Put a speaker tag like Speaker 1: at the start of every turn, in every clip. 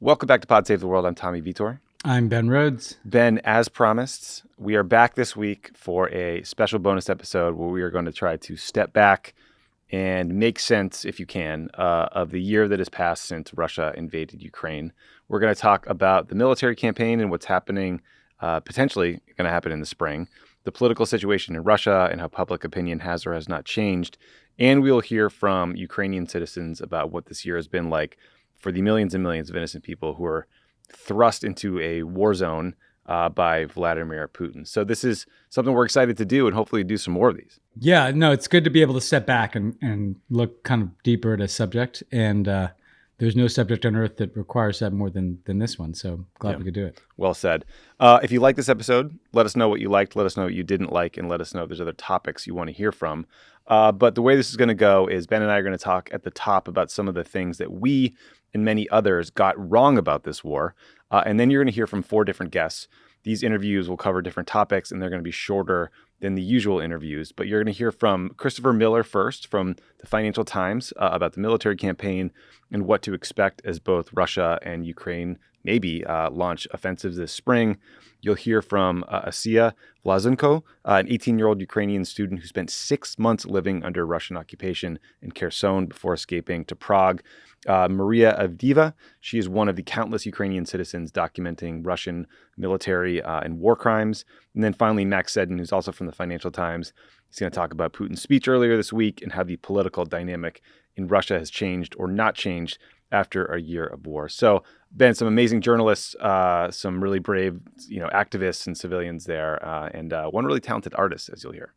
Speaker 1: Welcome back to Pod Save the World. I'm Tommy Vietor.
Speaker 2: I'm Ben Rhodes.
Speaker 1: Ben, as promised, we are back this week for a special bonus episode where we are going to try to step back and make sense, if you can, of the year that has passed since Russia invaded Ukraine. We're going to talk about the military campaign and what's happening, potentially going to happen in the spring, the political situation in Russia and how public opinion has or has not changed. And we'll hear from Ukrainian citizens about what this year has been like for the millions and millions of innocent people who are thrust into a war zone by Vladimir Putin. So this is something we're excited to do and hopefully do some more of these.
Speaker 2: Yeah, no, it's good to be able to step back and look kind of deeper at a subject. And there's no subject on earth that requires that more than this one. So glad we could do it.
Speaker 1: Well said. If you like this episode, let us know what you liked, let us know what you didn't like, and let us know if there's other topics you want to hear from. But the way this is going to go is Ben and I are going to talk at the top about some of the things that we and many others got wrong about this war. And then you're going to hear from 4 different guests. These interviews will cover different topics, and they're going to be shorter than the usual interviews. But you're going to hear from Christopher Miller first from the Financial Times about the military campaign and what to expect as both Russia and Ukraine maybe launch offensives this spring. You'll hear from Assia Vlasenko, an 18-year-old Ukrainian student who spent 6 months living under Russian occupation in Kherson before escaping to Prague. Maria Avdeeva, she is one of the countless Ukrainian citizens documenting Russian military and war crimes. And then finally, Max Seddon, who's also from the Financial Times. He's going to talk about Putin's speech earlier this week and how the political dynamic in Russia has changed or not changed after a year of war. So, Ben, some amazing journalists, some really brave, activists and civilians there, and one really talented artist, as you'll hear.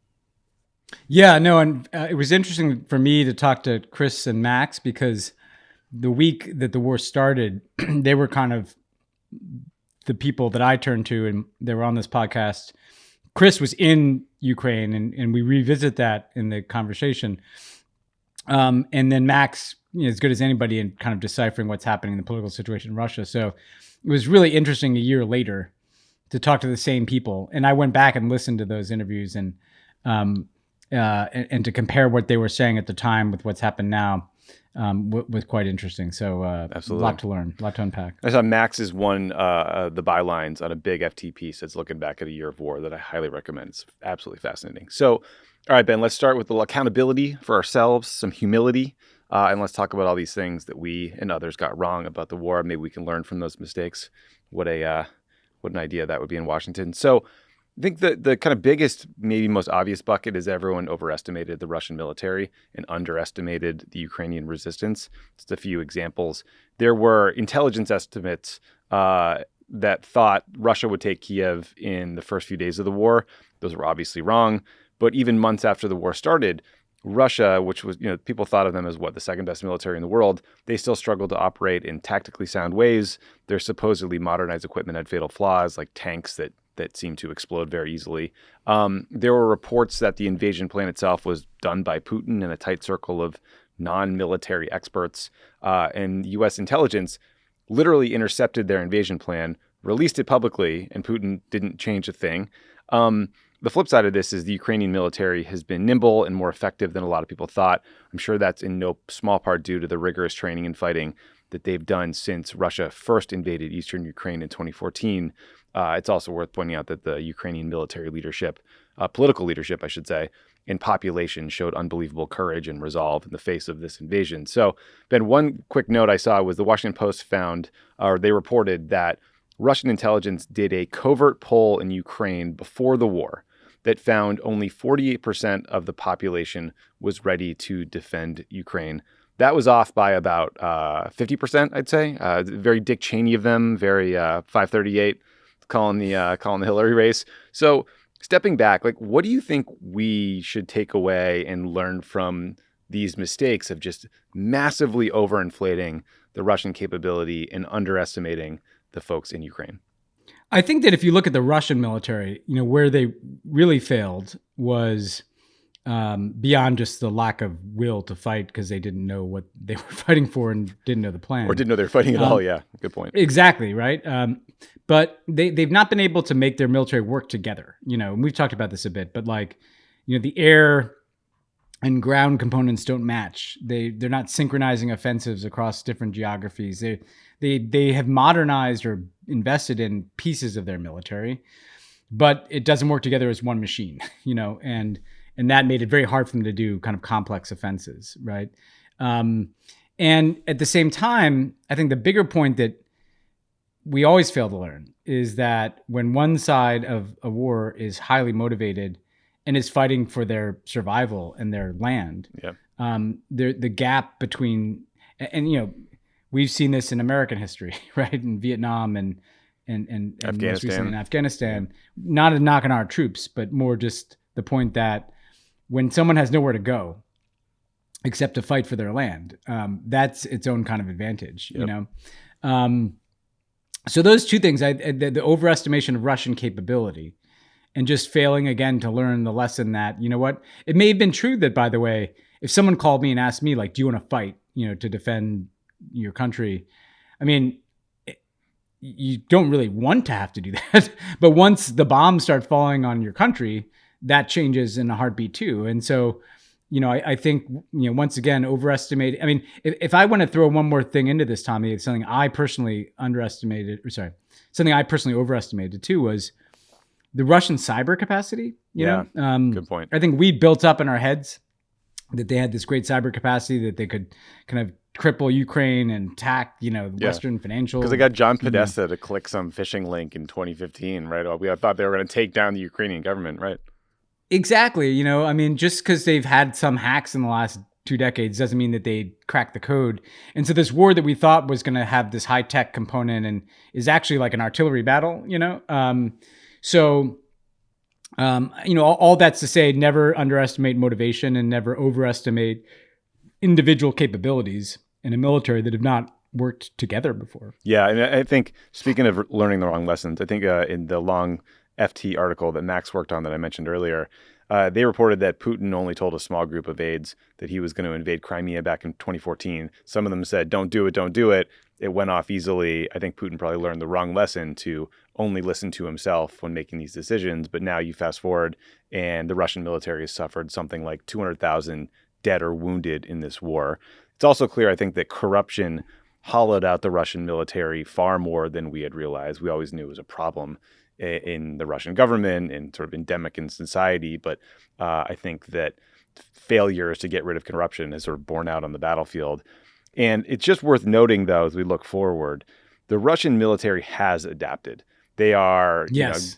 Speaker 2: Yeah, no, and it was interesting for me to talk to Chris and Max because the week that the war started, they were kind of the people that I turned to, and they were on this podcast. Chris was in Ukraine, and we revisit that in the conversation. And then Max, as good as anybody in kind of deciphering what's happening in the political situation in Russia. So it was really interesting a year later to talk to the same people. And I went back and listened to those interviews and to compare what they were saying at the time with what's happened now. Was quite interesting. So absolutely. A lot to learn, a lot to unpack.
Speaker 1: I saw Max is one the bylines on a big FT piece that's looking back at a year of war that I highly recommend. It's absolutely fascinating. So, all right, Ben, let's start with a little accountability for ourselves, some humility, and let's talk about all these things that we and others got wrong about the war. Maybe we can learn from those mistakes. What an idea that would be in Washington. So I think the kind of biggest, maybe most obvious bucket is everyone overestimated the Russian military and underestimated the Ukrainian resistance. Just a few examples. There were intelligence estimates that thought Russia would take Kiev in the first few days of the war. Those were obviously wrong. But even months after the war started, Russia, which was, people thought of them as the second best military in the world, they still struggled to operate in tactically sound ways. Their supposedly modernized equipment had fatal flaws, like tanks that seemed to explode very easily. There were reports that the invasion plan itself was done by Putin in a tight circle of non-military experts. And U.S. intelligence literally intercepted their invasion plan, released it publicly, and Putin didn't change a thing. The flip side of this is the Ukrainian military has been nimble and more effective than a lot of people thought. I'm sure that's in no small part due to the rigorous training and fighting that they've done since Russia first invaded eastern Ukraine in 2014. It's also worth pointing out that the Ukrainian military leadership, political leadership, I should say, and population showed unbelievable courage and resolve in the face of this invasion. So, Ben, one quick note I saw was the Washington Post they reported that Russian intelligence did a covert poll in Ukraine before the war that found only 48% of the population was ready to defend Ukraine. That was off by about 50%, I'd say. Very Dick Cheney of them, very 538, calling the Hillary race. So stepping back, what do you think we should take away and learn from these mistakes of just massively overinflating the Russian capability and underestimating the folks in Ukraine?
Speaker 2: I think that if you look at the Russian military, where they really failed was beyond just the lack of will to fight because they didn't know what they were fighting for and didn't know the plan.
Speaker 1: Or didn't know they were fighting at all, yeah. Good point.
Speaker 2: Exactly, right? But they've not been able to make their military work together. And we've talked about this a bit, but the air and ground components don't match. They're not synchronizing offensives across different geographies. They have modernized or invested in pieces of their military, but it doesn't work together as one machine, and that made it very hard for them to do kind of complex offenses, right? And at the same time, I think the bigger point that we always fail to learn is that when one side of a war is highly motivated and is fighting for their survival and their land, the gap between, and we've seen this in American history, right? In Vietnam and most recently in Afghanistan, not a knock on our troops, but more just the point that when someone has nowhere to go except to fight for their land, that's its own kind of advantage, So those two things, the overestimation of Russian capability and just failing again to learn the lesson that, it may have been true that, by the way, if someone called me and asked me, like, do you want to fight, to defend your country? I mean, you don't really want to have to do that. But once the bombs start falling on your country, that changes in a heartbeat too. And so, I think, once again, overestimate. I mean, if I want to throw one more thing into this, Tommy, it's something I personally overestimated too, was the Russian cyber capacity.
Speaker 1: Good point.
Speaker 2: I think we built up in our heads that they had this great cyber capacity, that they could kind of cripple Ukraine and attack, Western financial.
Speaker 1: Because they got John Podesta to click some phishing link in 2015, right? We thought they were going to take down the Ukrainian government, right?
Speaker 2: Exactly. I mean, just because they've had some hacks in the last 2 decades doesn't mean that they cracked the code. And so this war that we thought was going to have this high tech component and is actually like an artillery battle, all that's to say, never underestimate motivation and never overestimate individual capabilities in a military that have not worked together before.
Speaker 1: Yeah. And I think, speaking of learning the wrong lessons, I think in the long FT article that Max worked on that I mentioned earlier, they reported that Putin only told a small group of aides that he was going to invade Crimea back in 2014. Some of them said, don't do it, don't do it. It went off easily. I think Putin probably learned the wrong lesson to only listen to himself when making these decisions. But now you fast forward and the Russian military has suffered something like 200,000 dead or wounded in this war. It's also clear, I think, that corruption hollowed out the Russian military far more than we had realized. We always knew it was a problem in the Russian government and sort of endemic in society. But I think that failures to get rid of corruption has sort of borne out on the battlefield. And it's just worth noting, though, as we look forward, the Russian military has adapted. They are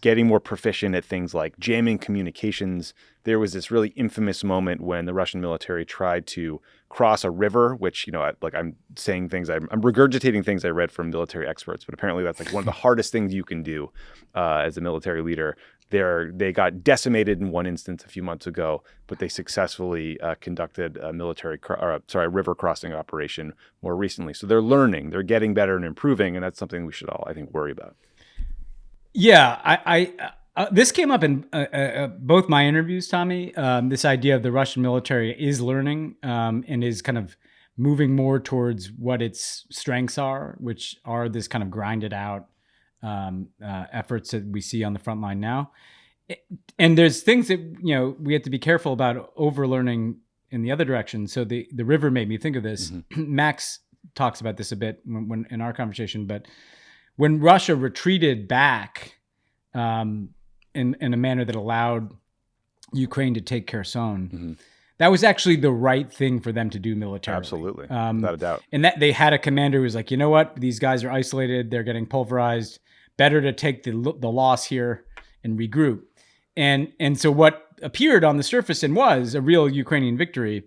Speaker 1: getting more proficient at things like jamming communications. There was this really infamous moment when the Russian military tried to cross a river, which, I'm saying things, I'm regurgitating things I read from military experts, but apparently that's like one of the hardest things you can do as a military leader. They got decimated in one instance a few months ago, but they successfully conducted a river crossing operation more recently. So they're learning, they're getting better and improving, and that's something we should all, I think, worry about.
Speaker 2: Yeah, I this came up in both my interviews, Tommy. This idea of the Russian military is learning and is kind of moving more towards what its strengths are, which are this kind of grinded out efforts that we see on the front line now. And there's things that we have to be careful about overlearning in the other direction. So the river made me think of this. Mm-hmm. Max talks about this a bit when in our conversation, but when Russia retreated back in a manner that allowed Ukraine to take Kherson, mm-hmm. that was actually the right thing for them to do militarily.
Speaker 1: Absolutely, without a doubt.
Speaker 2: And that they had a commander who was like, you know what, these guys are isolated, they're getting pulverized. Better to take the loss here and regroup. And so what appeared on the surface and was a real Ukrainian victory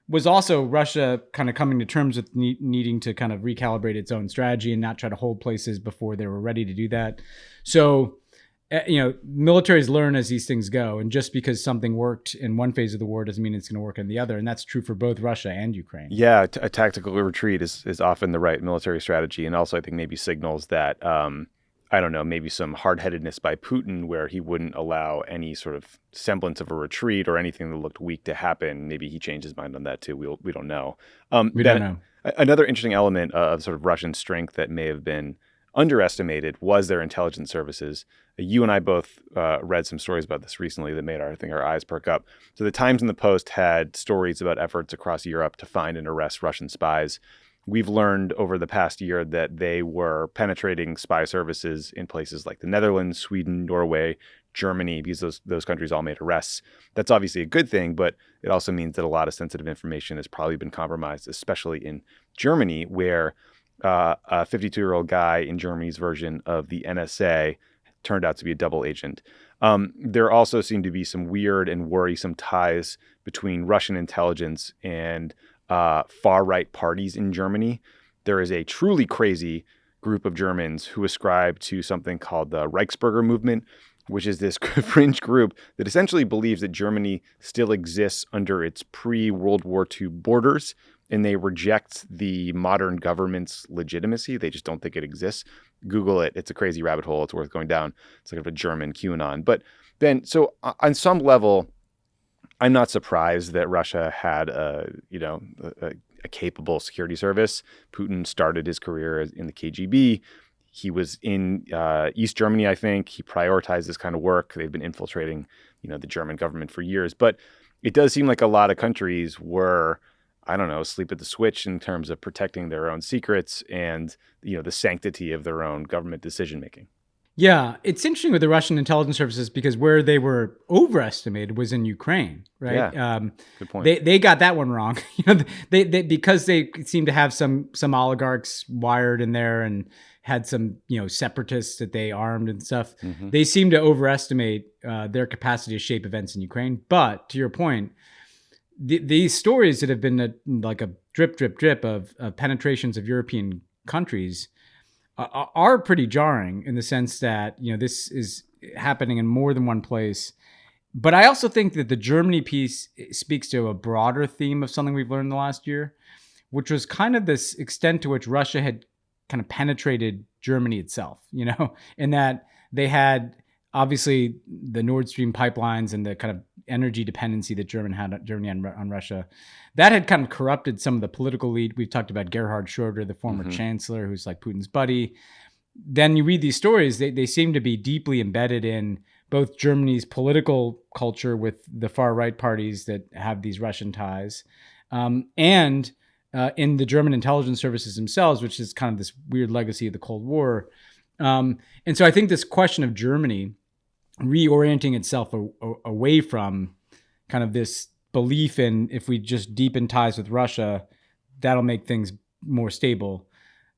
Speaker 2: was also Russia kind of coming to terms with needing to kind of recalibrate its own strategy and not try to hold places before they were ready to do that. So, militaries learn as these things go. And just because something worked in one phase of the war doesn't mean it's going to work in the other. And that's true for both Russia and Ukraine.
Speaker 1: Yeah, a tactical retreat is often the right military strategy. And also I think maybe signals that, maybe some hard-headedness by Putin where he wouldn't allow any sort of semblance of a retreat or anything that looked weak to happen. Maybe he changed his mind on that too. We don't know.
Speaker 2: We don't know.
Speaker 1: Another interesting element of sort of Russian strength that may have been underestimated was their intelligence services. You and I both read some stories about this recently that made our eyes perk up. So the Times and the Post had stories about efforts across Europe to find and arrest Russian spies. we've learned over the past year that they were penetrating spy services in places like the Netherlands, Sweden, Norway, Germany, because those countries all made arrests. That's obviously a good thing, but it also means that a lot of sensitive information has probably been compromised, especially in Germany, where a 52-year-old guy in Germany's version of the NSA turned out to be a double agent. There also seem to be some weird and worrisome ties between Russian intelligence and far-right parties in Germany. There is a truly crazy group of Germans who ascribe to something called the Reichsbürger movement, which is this fringe group that essentially believes that Germany still exists under its pre-World War II borders, and they reject the modern government's legitimacy. They just don't think it exists. Google it. It's a crazy rabbit hole. It's worth going down. It's like a German QAnon. But then, so on some level, I'm not surprised that Russia had a capable security service. Putin started his career in the KGB. He was in East Germany, I think. He prioritized this kind of work. They've been infiltrating, the German government for years. But it does seem like a lot of countries were, I don't know, asleep at the switch in terms of protecting their own secrets and, the sanctity of their own government decision making.
Speaker 2: Yeah, it's interesting with the Russian intelligence services because where they were overestimated was in Ukraine, right?
Speaker 1: Yeah, good point.
Speaker 2: They got that one wrong. They because they seem to have some oligarchs wired in there and had some separatists that they armed and stuff.
Speaker 1: Mm-hmm.
Speaker 2: They seem to overestimate their capacity to shape events in Ukraine. But to your point, these stories that have been like a drip of penetrations of European countries are pretty jarring in the sense that, this is happening in more than one place. But I also think that the Germany piece speaks to a broader theme of something we've learned in the last year, which was kind of this extent to which Russia had kind of penetrated Germany itself, in that they had obviously the Nord Stream pipelines and the kind of energy dependency that Germany had on Russia. That had kind of corrupted some of the political elite. We've talked about Gerhard Schroeder, the former chancellor, who's like Putin's buddy. Then you read these stories, they seem to be deeply embedded in both Germany's political culture with the far-right parties that have these Russian ties, and in the German intelligence services themselves, which is kind of this weird legacy of the Cold War. And so I think this question of Germany reorienting itself away from kind of this belief in if we just deepen ties with Russia, that'll make things more stable.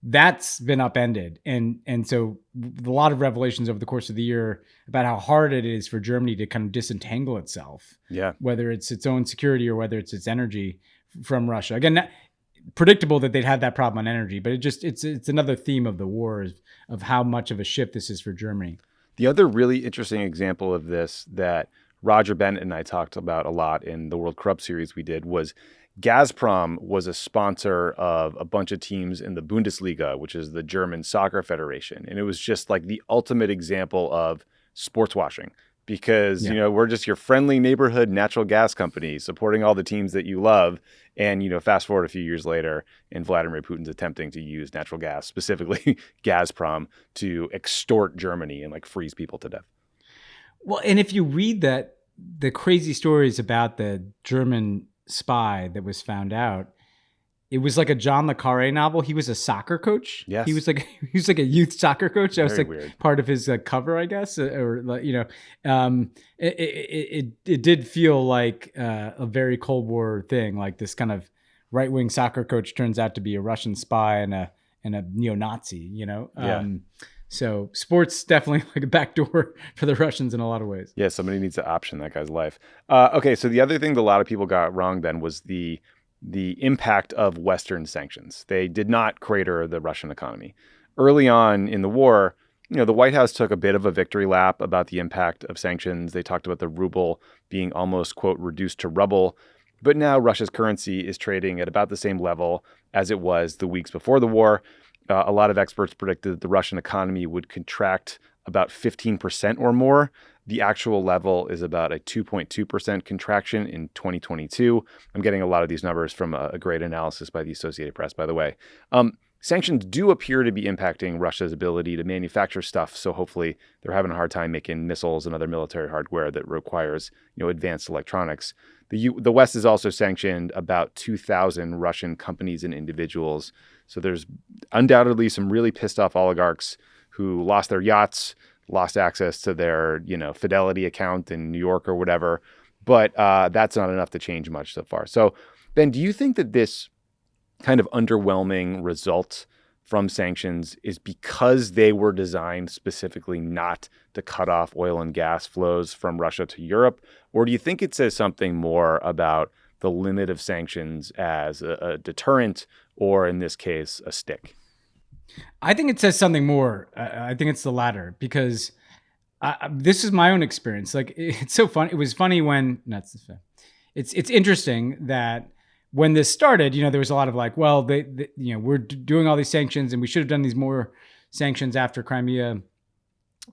Speaker 2: That's been upended. And so a lot of revelations over the course of the year about how hard it is for Germany to kind of disentangle itself, whether it's its own security or whether it's its energy from Russia. Again, predictable that they'd had that problem on energy, but it's another theme of the war of how much of a shift this is for Germany.
Speaker 1: The other really interesting example of this that Roger Bennett and I talked about a lot in the World Corrupt series we did was Gazprom was a sponsor of a bunch of teams in the Bundesliga, which is the German soccer federation. And it was just like the ultimate example of sports washing because, we're just your friendly neighborhood natural gas company supporting all the teams that you love. And, fast forward a few years later and Vladimir Putin's attempting to use natural gas, specifically Gazprom, to extort Germany and like freeze people to death.
Speaker 2: Well, and if you read the crazy stories about the German spy that was found out, it was like a John le Carré novel. He was a soccer coach.
Speaker 1: Yes.
Speaker 2: He was like a youth soccer coach. That was like
Speaker 1: weird.
Speaker 2: Part of his cover, I guess, it did feel like a very Cold War thing. Like this kind of right-wing soccer coach turns out to be a Russian spy and a neo-Nazi. So sports definitely like a backdoor for the Russians in a lot of ways.
Speaker 1: Yeah, somebody needs to option that guy's life. Okay, so the other thing that a lot of people got wrong then was the impact of Western sanctions. They did not crater the Russian economy. Early on in the war, the White House took a bit of a victory lap about the impact of sanctions. They talked about the ruble being almost, quote, reduced to rubble. But now Russia's currency is trading at about the same level as it was the weeks before the war. A lot of experts predicted that the Russian economy would contract about 15% or more. The actual level is about a 2.2% contraction in 2022. I'm getting a lot of these numbers from a great analysis by the Associated Press, by the way. Sanctions do appear to be impacting Russia's ability to manufacture stuff. So hopefully they're having a hard time making missiles and other military hardware that requires, advanced electronics. The West has also sanctioned about 2,000 Russian companies and individuals. So there's undoubtedly some really pissed off oligarchs who lost their yachts, lost access to their, Fidelity account in New York or whatever. But that's not enough to change much so far. So, Ben, do you think that this kind of underwhelming result from sanctions is because they were designed specifically not to cut off oil and gas flows from Russia to Europe? Or do you think it says something more about the limit of sanctions as a deterrent, or in this case, a stick?
Speaker 2: I think it says something more. I think it's the latter, because this is my own experience. Like, it's so fun. It was funny when it's interesting that when this started, there was a lot of like, well, we're doing all these sanctions and we should have done these more sanctions after Crimea.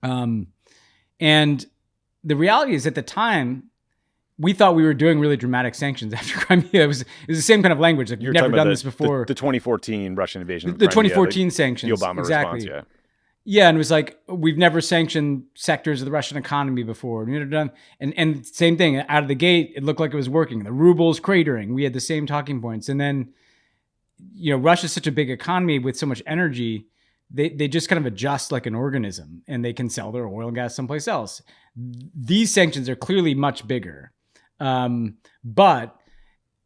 Speaker 2: And the reality is, at the time, we thought we were doing really dramatic sanctions after Crimea. It was the same kind of language. Like, you've never done this before.
Speaker 1: The 2014 Russian invasion of
Speaker 2: the
Speaker 1: Crimea,
Speaker 2: 2014 sanctions.
Speaker 1: The Obama
Speaker 2: exactly.
Speaker 1: response, yeah.
Speaker 2: Yeah, and it was like, we've never sanctioned sectors of the Russian economy before. We've never done, and same thing, out of the gate, it looked like it was working. The ruble's cratering. We had the same talking points. And then, Russia's such a big economy with so much energy, they just kind of adjust like an organism, and they can sell their oil and gas someplace else. These sanctions are clearly much bigger, but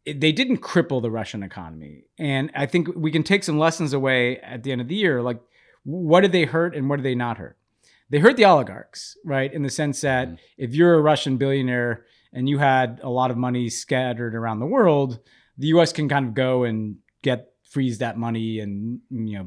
Speaker 2: they didn't cripple the Russian economy. And I think we can take some lessons away at the end of the year, like, what did they hurt and what did they not hurt? They hurt the oligarchs, right? In the sense that if you're a Russian billionaire and you had a lot of money scattered around the world, the US can kind of go and freeze that money and,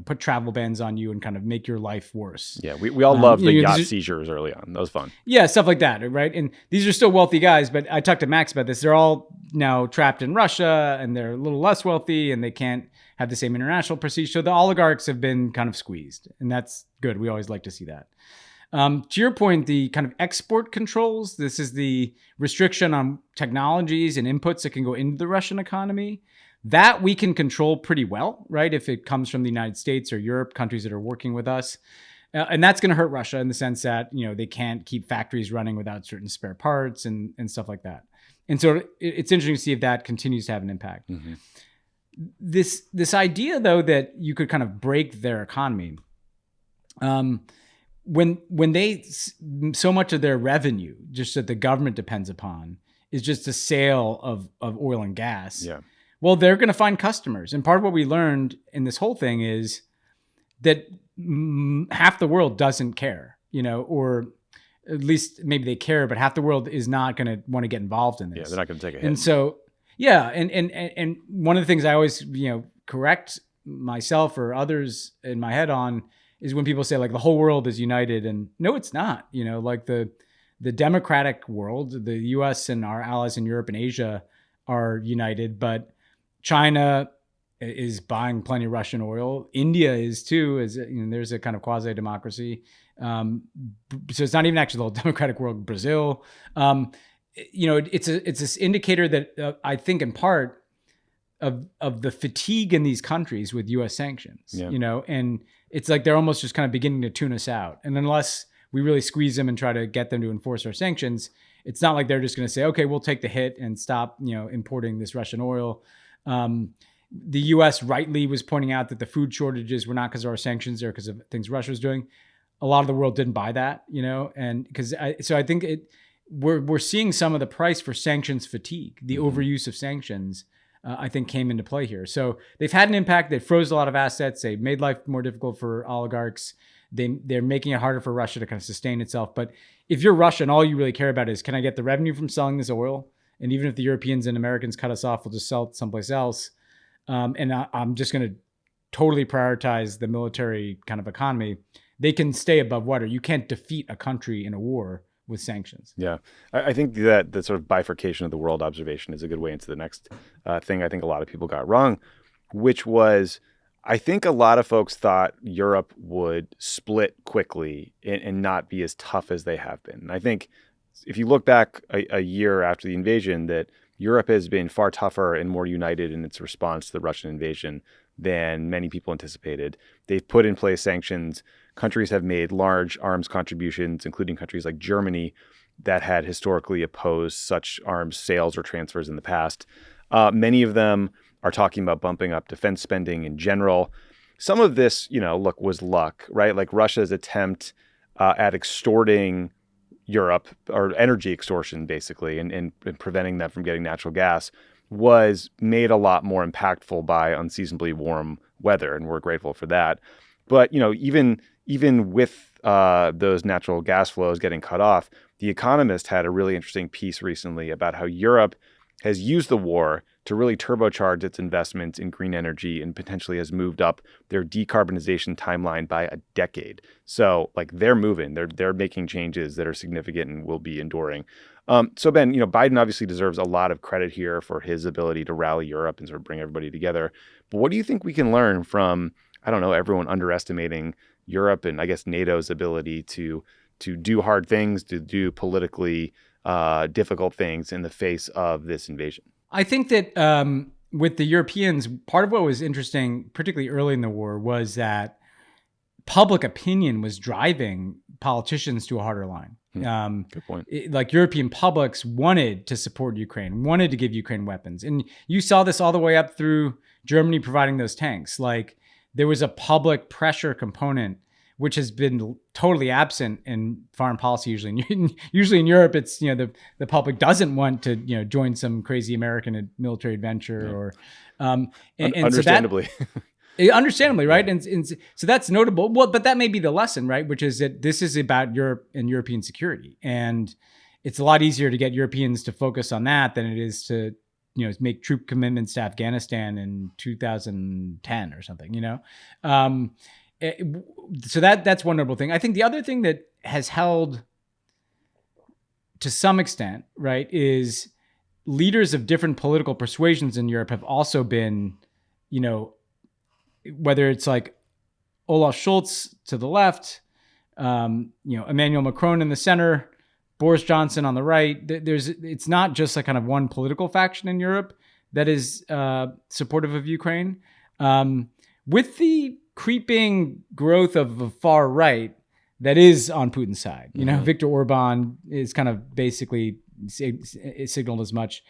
Speaker 2: put travel bans on you and kind of make your life worse.
Speaker 1: Yeah, we all loved the yacht seizures early on. That was fun.
Speaker 2: Yeah, stuff like that, right? And these are still wealthy guys, but I talked to Max about this. They're all now trapped in Russia, and they're a little less wealthy, and they can't have the same international prestige. So the oligarchs have been kind of squeezed, and that's good. We always like to see that. To your point, the kind of export controls, this is the restriction on technologies and inputs that can go into the Russian economy. That we can control pretty well, right? If it comes from the United States or Europe, countries that are working with us. And that's going to hurt Russia in the sense that, they can't keep factories running without certain spare parts and stuff like that. And so it's interesting to see if that continues to have an impact. Mm-hmm. This idea, though, that you could kind of break their economy, when they, so much of their revenue, just that the government depends upon, is just the sale of oil and gas.
Speaker 1: Yeah.
Speaker 2: Well, they're going to find customers. And part of what we learned in this whole thing is that half the world doesn't care, or at least maybe they care, but half the world is not going to want to get involved in this.
Speaker 1: Yeah, they're not going to take a hit.
Speaker 2: And so, yeah. And one of the things I always, correct myself or others in my head on is when people say like the whole world is united, and no, it's not, like the democratic world, the US and our allies in Europe and Asia are united, but China is buying plenty of Russian oil. India is too, there's a kind of quasi-democracy. So it's not even actually the whole democratic world. Brazil, it's this indicator that I think in part of the fatigue in these countries with U.S. sanctions, and it's like they're almost just kind of beginning to tune us out. And unless we really squeeze them and try to get them to enforce our sanctions, it's not like they're just going to say, okay, we'll take the hit and stop, importing this Russian oil. The U.S. rightly was pointing out that the food shortages were not because of our sanctions, they're because of things Russia was doing. A lot of the world didn't buy that, and because I think we're seeing some of the price for sanctions fatigue, the overuse of sanctions. I think came into play here. So they've had an impact. They froze a lot of assets. They made life more difficult for oligarchs. They're making it harder for Russia to kind of sustain itself. But if you're Russia and all you really care about is, can I get the revenue from selling this oil? And even if the Europeans and Americans cut us off, we'll just sell it someplace else. And I'm just going to totally prioritize the military kind of economy. They can stay above water. You can't defeat a country in a war with sanctions.
Speaker 1: Yeah. I think that the sort of bifurcation of the world observation is a good way into the next thing I think a lot of people got wrong, which was, I think a lot of folks thought Europe would split quickly and not be as tough as they have been. And I think if you look back a year after the invasion, that Europe has been far tougher and more united in its response to the Russian invasion than many people anticipated. They've put in place sanctions. Countries have made large arms contributions, including countries like Germany that had historically opposed such arms sales or transfers in the past. Many of them are talking about bumping up defense spending in general. some of this, look, was luck, right? Like Russia's attempt at extorting Europe, or energy extortion, basically, and preventing them from getting natural gas, was made a lot more impactful by unseasonably warm weather, and we're grateful for that. But even with those natural gas flows getting cut off, The Economist had a really interesting piece recently about how Europe has used the war to really turbocharge its investments in green energy and potentially has moved up their decarbonization timeline by a decade. So like they're moving, they're making changes that are significant and will be enduring. So Ben, Biden obviously deserves a lot of credit here for his ability to rally Europe and sort of bring everybody together. But what do you think we can learn from, I don't know, everyone underestimating Europe and I guess NATO's ability to do hard things, to do politically difficult things in the face of this invasion?
Speaker 2: I think that with the Europeans, part of what was interesting, particularly early in the war, was that public opinion was driving politicians to a harder line.
Speaker 1: Good point.
Speaker 2: Like European publics wanted to support Ukraine, wanted to give Ukraine weapons. And you saw this all the way up through Germany providing those tanks. Like there was a public pressure component, which has been totally absent in foreign policy. Usually in Europe, it's, the public doesn't want to, join some crazy American military adventure or, and
Speaker 1: understandably.
Speaker 2: Understandably, right? And so that's notable. Well, but that may be the lesson, right? Which is that this is about Europe and European security. And it's a lot easier to get Europeans to focus on that than it is to, make troop commitments to Afghanistan in 2010 or something, So that's one notable thing. I think the other thing that has held to some extent, right, is leaders of different political persuasions in Europe have also been, whether it's like Olaf Scholz to the left, Emmanuel Macron in the center, Boris Johnson on the right. It's not just like kind of one political faction in Europe that is supportive of Ukraine. With the creeping growth of the far right that is on Putin's side, Viktor Orban is kind of basically signaled as much.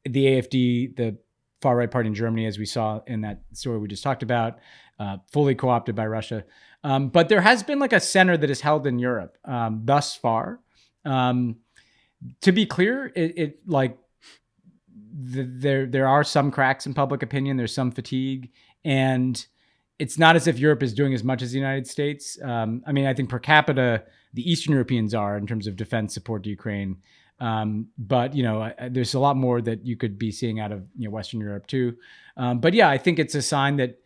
Speaker 2: The AfD, the far right party in Germany, as we saw in that story we just talked about, fully co-opted by Russia. But there has been like a center that is held in Europe thus far. To be clear, there are some cracks in public opinion. There's some fatigue, and it's not as if Europe is doing as much as the United States. I think per capita, the Eastern Europeans are in terms of defense support to Ukraine. But there's a lot more that you could be seeing out of Western Europe too. But yeah, I think it's a sign that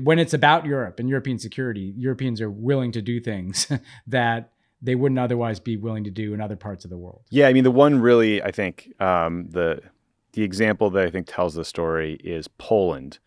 Speaker 2: when it's about Europe and European security, Europeans are willing to do things that they wouldn't otherwise be willing to do in other parts of the world.
Speaker 1: Yeah, the one really, I think, the example that I think tells the story is Poland,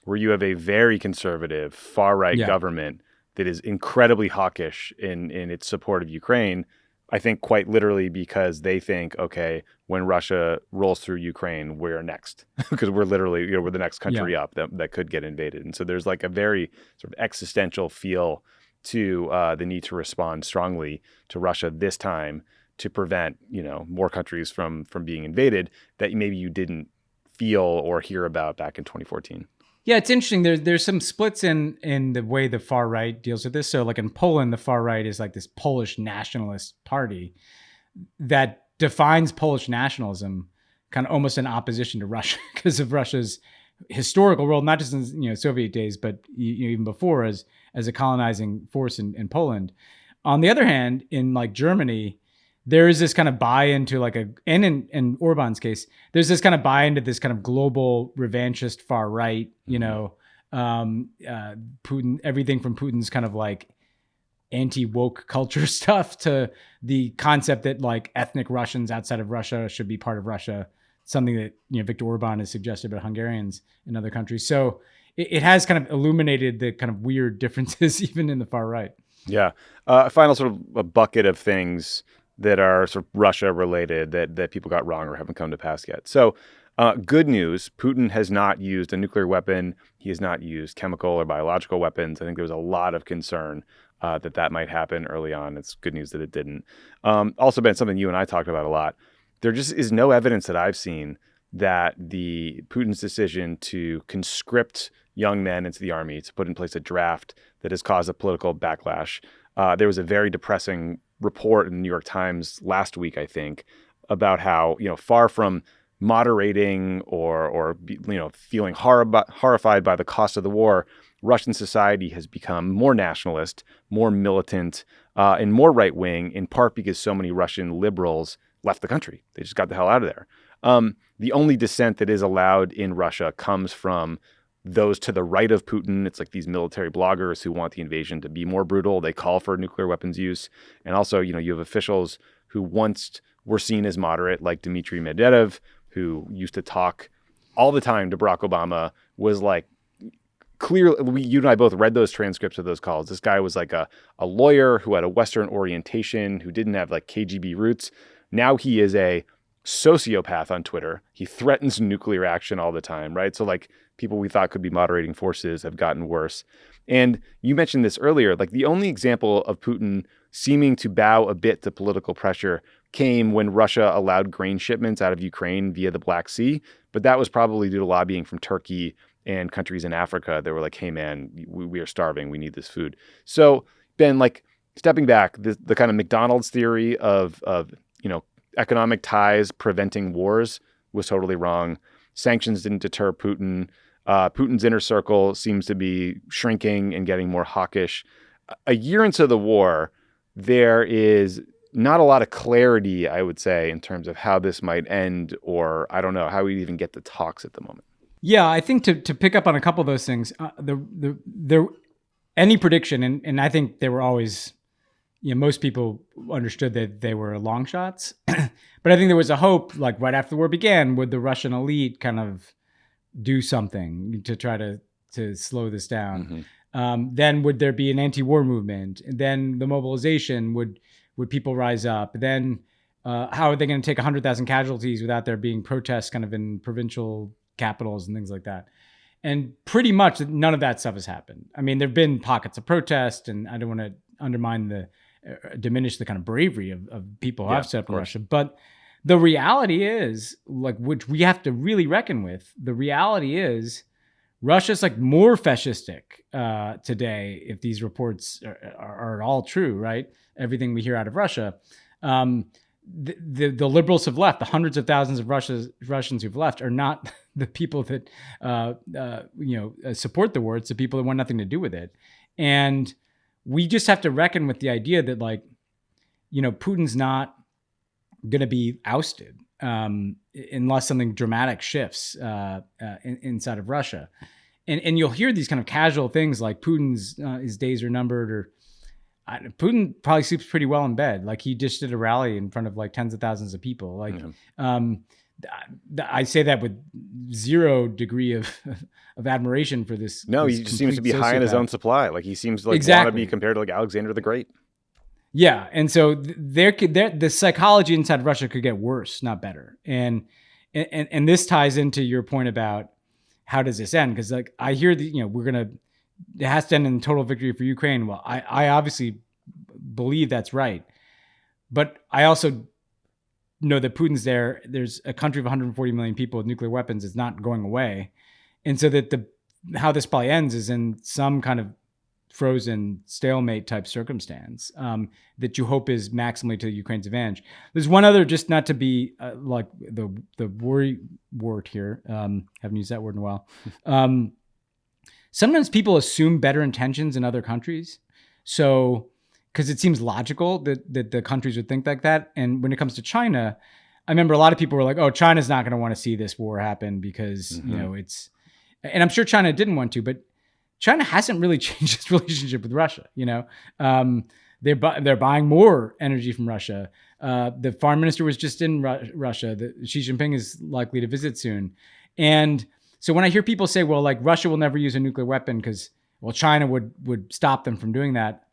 Speaker 1: where you have a very conservative, far-right government that is incredibly hawkish in its support of Ukraine, I think quite literally because they think, okay, when Russia rolls through Ukraine, we're next. Because we're literally, we're the next country up that could get invaded. And so there's like a very sort of existential feel to the need to respond strongly to Russia this time to prevent, more countries from being invaded that maybe you didn't feel or hear about back in 2014.
Speaker 2: Yeah, it's interesting. There's some splits in the way the far right deals with this. So like in Poland, the far right is like this Polish nationalist party that defines Polish nationalism kind of almost in opposition to Russia because of Russia's historical role, not just in Soviet days, but even before as a colonizing force in Poland. On the other hand, in like Germany, there is this kind of buy into like and in Orban's case, there's this kind of buy into this kind of global revanchist far right, Putin, everything from Putin's kind of like anti-woke culture stuff to the concept that like ethnic Russians outside of Russia should be part of Russia, something that, Viktor Orban has suggested about Hungarians in other countries. So it has kind of illuminated the kind of weird differences even in the far right.
Speaker 1: Yeah. A final sort of a bucket of things that are sort of Russia related that people got wrong or haven't come to pass yet. So good news, Putin has not used a nuclear weapon. He has not used chemical or biological weapons. I think there was a lot of concern that might happen early on. It's good news that it didn't. Also been something you and I talked about a lot. There just is no evidence that I've seen that Putin's decision to conscript young men into the army, to put in place a draft that has caused a political backlash. There was a very depressing report in the New York Times last week, I think, about how, far from moderating or feeling horrified by the cost of the war, Russian society has become more nationalist, more militant, and more right-wing, in part because so many Russian liberals left the country. They just got the hell out of there. The only dissent that is allowed in Russia comes from those to the right of Putin. It's like these military bloggers who want the invasion to be more brutal. They call for nuclear weapons use. And also, you have officials who once were seen as moderate, like Dmitry Medvedev, who used to talk all the time to Barack Obama, was like, clearly, you and I both read those transcripts of those calls. This guy was like a lawyer who had a Western orientation, who didn't have like KGB roots. Now he is a sociopath on Twitter. He threatens nuclear action all the time, right? So like people we thought could be moderating forces have gotten worse. And you mentioned this earlier, like the only example of Putin seeming to bow a bit to political pressure came when Russia allowed grain shipments out of Ukraine via the Black Sea. But that was probably due to lobbying from Turkey and countries in Africa that were like, hey man, we are starving. We need this food. So Ben, like stepping back, the kind of McDonald's theory of economic ties preventing wars was totally wrong. Sanctions didn't deter Putin. Putin's inner circle seems to be shrinking and getting more hawkish. A year into the war, there is not a lot of clarity, I would say, in terms of how this might end, or I don't know how we even get the talks at the moment.
Speaker 2: Yeah, I think to pick up on a couple of those things, any prediction, and I think they were always, most people understood that they were long shots, but I think there was a hope, like right after the war began, would the Russian elite kind of do something to try to slow this down? Mm-hmm. Then would there be an anti-war movement? And then the mobilization, would people rise up? Then how are they going to take 100,000 casualties without there being protests kind of in provincial capitals and things like that? And pretty much none of that stuff has happened. I mean, there've been pockets of protest, and I don't want to diminish the kind of bravery of people who have set up in Russia. But the reality is, like, which we have to really reckon with, the reality is Russia's like more fascistic today, if these reports are at all true, right? Everything we hear out of Russia. The liberals have left. The hundreds of thousands of Russians who've left are not the people that support the war. It's the people that want nothing to do with it. And we just have to reckon with the idea that, like, Putin's not going to be ousted unless something dramatic shifts inside of Russia. And you'll hear these kind of casual things like Putin's his days are numbered, or Putin probably sleeps pretty well in bed. Like, he just did a rally in front of like tens of thousands of people. Like, I say that with zero degree of admiration for this.
Speaker 1: No,
Speaker 2: this
Speaker 1: he just seems to be high in his own supply. Like, he seems to want to be compared to like Alexander the Great.
Speaker 2: Yeah, and so the psychology inside Russia could get worse, not better. And this ties into your point about how does this end? Because like I hear that it has to end in total victory for Ukraine. Well, I obviously believe that's right, but I also know that Putin's there. There's a country of 140 million people with nuclear weapons. It's not going away, and so that how this probably ends is in some kind of frozen stalemate type circumstance that you hope is maximally to Ukraine's advantage. There's one other, just not to be like the worry word here. Haven't used that word in a while. Sometimes people assume better intentions in other countries. So, because it seems logical that the countries would think like that. And when it comes to China, I remember a lot of people were like, oh, China's not going to want to see this war happen because, it's, and I'm sure China didn't want to, but China hasn't really changed its relationship with Russia. They're buying more energy from Russia. The foreign minister was just in Russia. Xi Jinping is likely to visit soon. And so when I hear people say, well, like Russia will never use a nuclear weapon because, well, China would stop them from doing that.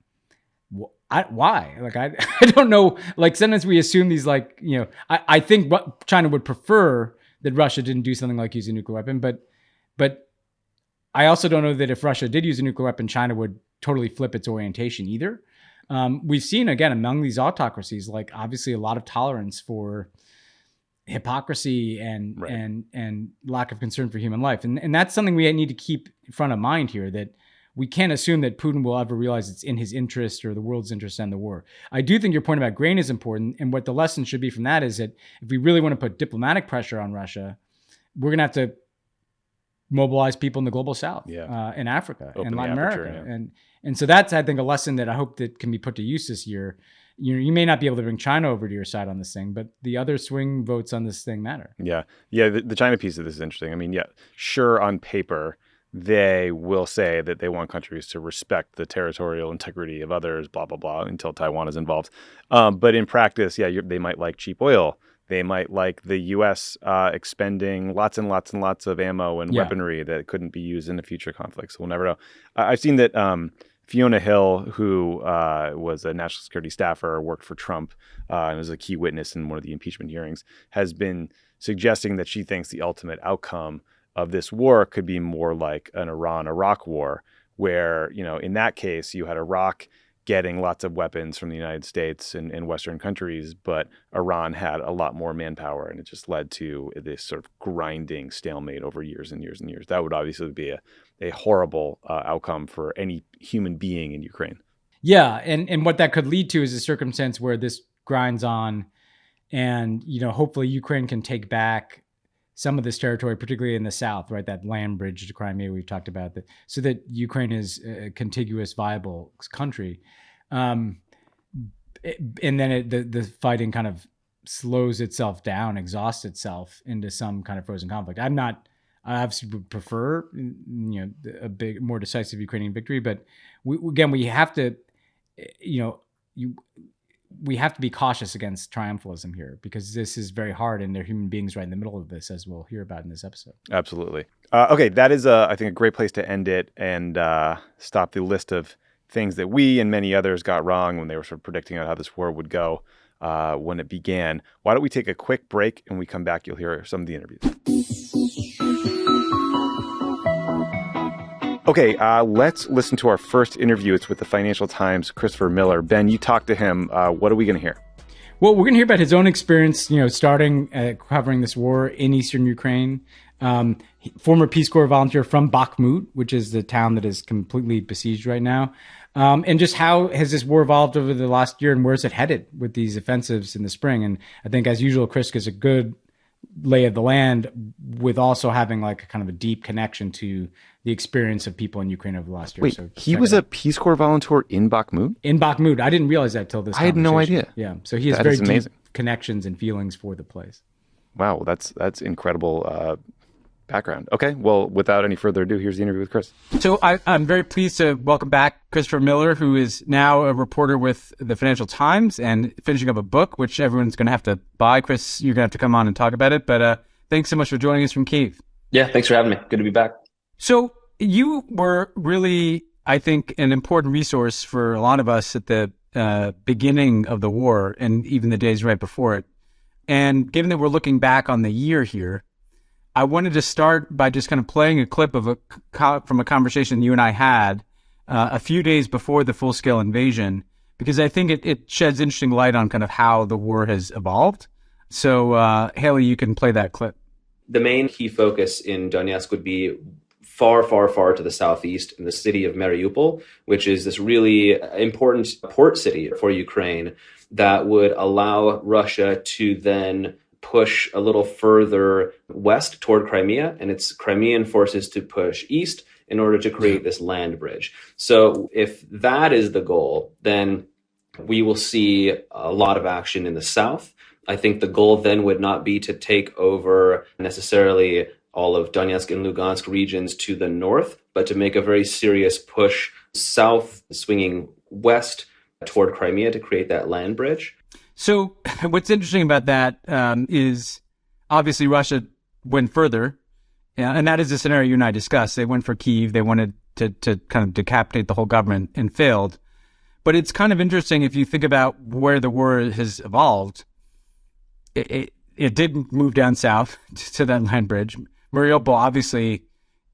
Speaker 2: Why? Like, I don't know. Like, sometimes we assume these, like, I think China would prefer that Russia didn't do something like use a nuclear weapon, but I also don't know that if Russia did use a nuclear weapon, China would totally flip its orientation either. We've seen, again, among these autocracies, like obviously a lot of tolerance for hypocrisy and
Speaker 1: Right.
Speaker 2: and lack of concern for human life. And that's something we need to keep in front of mind here, that we can't assume that Putin will ever realize it's in his interest or the world's interest to end the war. I do think your point about grain is important. And what the lesson should be from that is that if we really want to put diplomatic pressure on Russia, we're going to have to mobilize people in the global south, in Africa
Speaker 1: Open
Speaker 2: and
Speaker 1: the
Speaker 2: Latin
Speaker 1: aperture,
Speaker 2: America. And so that's, I think, a lesson that I hope that can be put to use this year. You may not be able to bring China over to your side on this thing, but the other swing votes on this thing matter.
Speaker 1: Yeah. The China piece of this is interesting. I mean, sure, on paper, they will say that they want countries to respect the territorial integrity of others, blah, blah, blah, until Taiwan is involved. But in practice, they might like cheap oil. They might like the U.S. Expending lots and lots and lots of ammo and weaponry that couldn't be used in a future conflict. So we'll never know. I've seen that Fiona Hill, who was a national security staffer, worked for Trump, and was a key witness in one of the impeachment hearings, has been suggesting that she thinks the ultimate outcome of this war could be more like an Iran-Iraq war, where, in that case, you had Iraq getting lots of weapons from the United States and Western countries, but Iran had a lot more manpower, and it just led to this sort of grinding stalemate over years and years and years. That would obviously be a horrible outcome for any human being in Ukraine.
Speaker 2: Yeah, and what that could lead to is a circumstance where this grinds on, and hopefully Ukraine can take back some of this territory, particularly in the south, right? That land bridge to Crimea we've talked about, so that Ukraine is a contiguous, viable country. And then the fighting kind of slows itself down, exhausts itself into some kind of frozen conflict. I obviously would prefer, a big, more decisive Ukrainian victory, but we have to, we have to be cautious against triumphalism here, because this is very hard, and there are human beings right in the middle of this, as we'll hear about in this episode.
Speaker 1: Absolutely. Okay, that is, I think, a great place to end it and stop the list of things that we and many others got wrong when they were sort of predicting how this war would go when it began. Why don't we take a quick break, and when we come back, you'll hear some of the interviews. Okay, let's listen to our first interview. It's with the Financial Times' Christopher Miller. Ben, you talked to him. What are we going to hear?
Speaker 2: Well, we're going to hear about his own experience, starting covering this war in eastern Ukraine. Former Peace Corps volunteer from Bakhmut, which is the town that is completely besieged right now. And just how has this war evolved over the last year, and where is it headed with these offensives in the spring? And I think, as usual, Chris gives a good lay of the land, with also having like a kind of a deep connection to the experience of people in Ukraine over the last year.
Speaker 1: Wait,
Speaker 2: so
Speaker 1: he was a Peace Corps volunteer in Bakhmut?
Speaker 2: In Bakhmut. I didn't realize that till this
Speaker 1: I had no idea.
Speaker 2: Yeah. So he has very deep connections and feelings for the place.
Speaker 1: Wow, that's incredible background. Okay, well, without any further ado, here's the interview with Chris.
Speaker 3: So I'm very pleased to welcome back Christopher Miller, who is now a reporter with the Financial Times and finishing up a book, which everyone's going to have to buy. Chris, you're going to have to come on and talk about it. But thanks so much for joining us from Kyiv.
Speaker 4: Yeah, thanks for having me. Good to be back.
Speaker 3: So you were really, I think, an important resource for a lot of us at the beginning of the war and even the days right before it. And given that we're looking back on the year here, I wanted to start by just kind of playing a clip of from a conversation you and I had a few days before the full-scale invasion, because I think it sheds interesting light on kind of how the war has evolved. So, Haley, you can play that clip.
Speaker 4: The main key focus in Donetsk would be far, far, far to the southeast in the city of Mariupol, which is this really important port city for Ukraine that would allow Russia to then push a little further west toward Crimea, and its Crimean forces to push east in order to create this land bridge. So if that is the goal, then we will see a lot of action in the south. I think the goal then would not be to take over necessarily all of Donetsk and Lugansk regions to the north, but to make a very serious push south, swinging west toward Crimea to create that land bridge.
Speaker 3: So what's interesting about that is obviously Russia went further, and that is the scenario you and I discussed. They went for Kyiv. They wanted to kind of decapitate the whole government and failed. But it's kind of interesting if you think about where the war has evolved. It did move down south to that land bridge. Mariupol, obviously,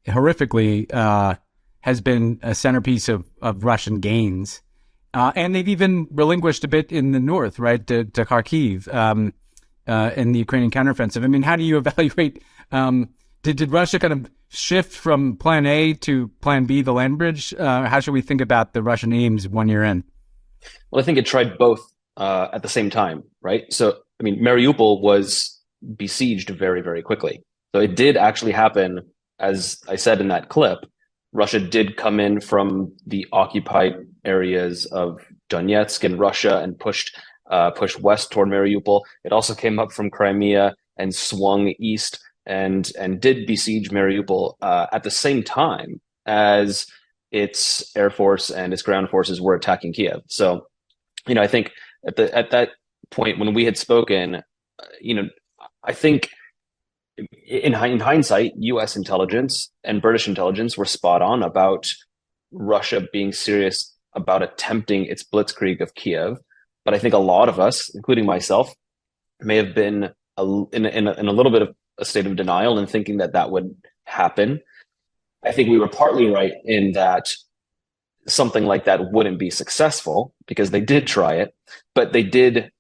Speaker 3: horrifically, has been a centerpiece of Russian gains. And they've even relinquished a bit in the north, right, to Kharkiv. in the Ukrainian counteroffensive. I mean, how do you evaluate? Did Russia kind of shift from Plan A to Plan B, the land bridge? How should we think about the Russian aims 1 year in?
Speaker 4: Well, I think it tried both at the same time, right? So, I mean, Mariupol was besieged very, very quickly. So it did actually happen, as I said in that clip. Russia did come in from the occupied areas of Donetsk and Russia and pushed west toward Mariupol. It also came up from Crimea and swung east and did besiege Mariupol at the same time as its air force and its ground forces were attacking Kiev. So, I think at that point when we had spoken, I think in hindsight, U.S. intelligence and British intelligence were spot on about Russia being serious about attempting its blitzkrieg of Kiev. But I think a lot of us, including myself, may have been in a little bit of a state of denial and thinking that would happen. I think we were partly right in that something like that wouldn't be successful because they did try it, but they did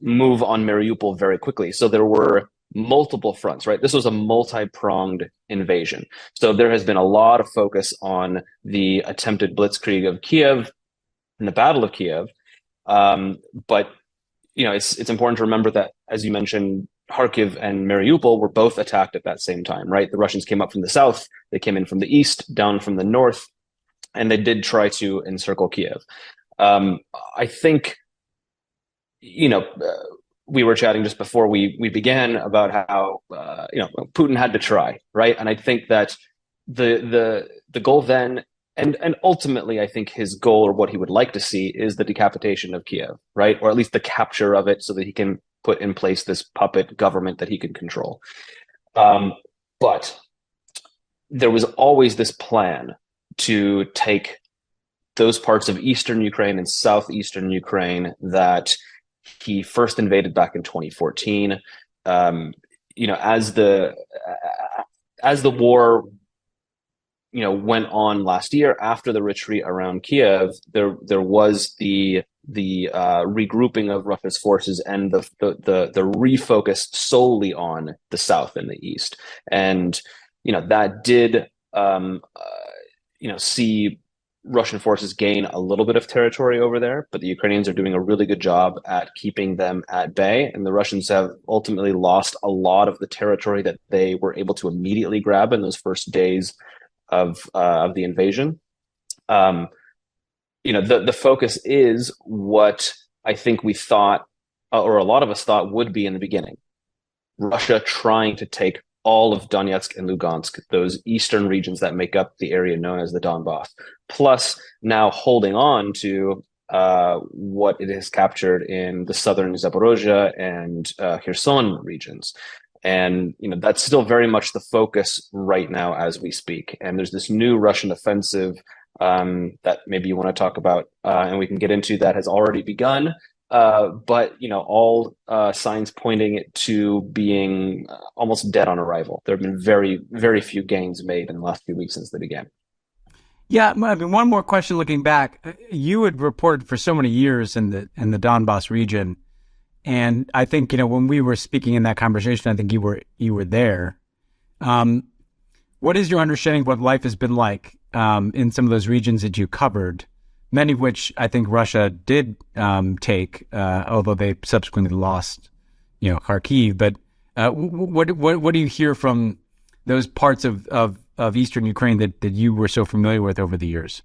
Speaker 4: move on Mariupol very quickly. So there were multiple fronts, right? This was a multi-pronged invasion. So there has been a lot of focus on the attempted blitzkrieg of Kiev and the Battle of Kiev. But it's important to remember that, as you mentioned, Kharkiv and Mariupol were both attacked at that same time, right? The Russians came up from the south, they came in from the east, down from the north, and they did try to encircle Kiev. I think, we were chatting just before we began about how Putin had to try, right? And I think that the goal then, and ultimately, I think his goal, or what he would like to see, is the decapitation of Kiev, right? Or at least the capture of it, so that he can put in place this puppet government that he can control. But there was always this plan to take those parts of eastern Ukraine and southeastern Ukraine that he first invaded back in 2014. As the war went on last year after the retreat around Kiev, there was the regrouping of Russia's forces and the refocus solely on the south and the east, and that did see Russian forces gain a little bit of territory over there, but the Ukrainians are doing a really good job at keeping them at bay, and the Russians have ultimately lost a lot of the territory that they were able to immediately grab in those first days of the invasion. The focus is what I think we thought, or a lot of us thought would be in the beginning: Russia trying to take all of Donetsk and Lugansk, those eastern regions that make up the area known as the Donbass, plus now holding on to what it has captured in the southern Zaporozhye and Kherson regions. And that's still very much the focus right now as we speak. And there's this new Russian offensive that maybe you want to talk about, and we can get into, that has already begun. But all signs pointing it to being almost dead on arrival. There have been very, very few gains made in the last few weeks since they began.
Speaker 3: Yeah, I mean, one more question looking back. You had reported for so many years in the Donbass region, and I think when we were speaking in that conversation, I think you were there. What is your understanding of what life has been like in some of those regions that you covered? Many of which I think Russia did take, although they subsequently lost, Kharkiv. But what do you hear from those parts of eastern Ukraine that you were so familiar with over the years?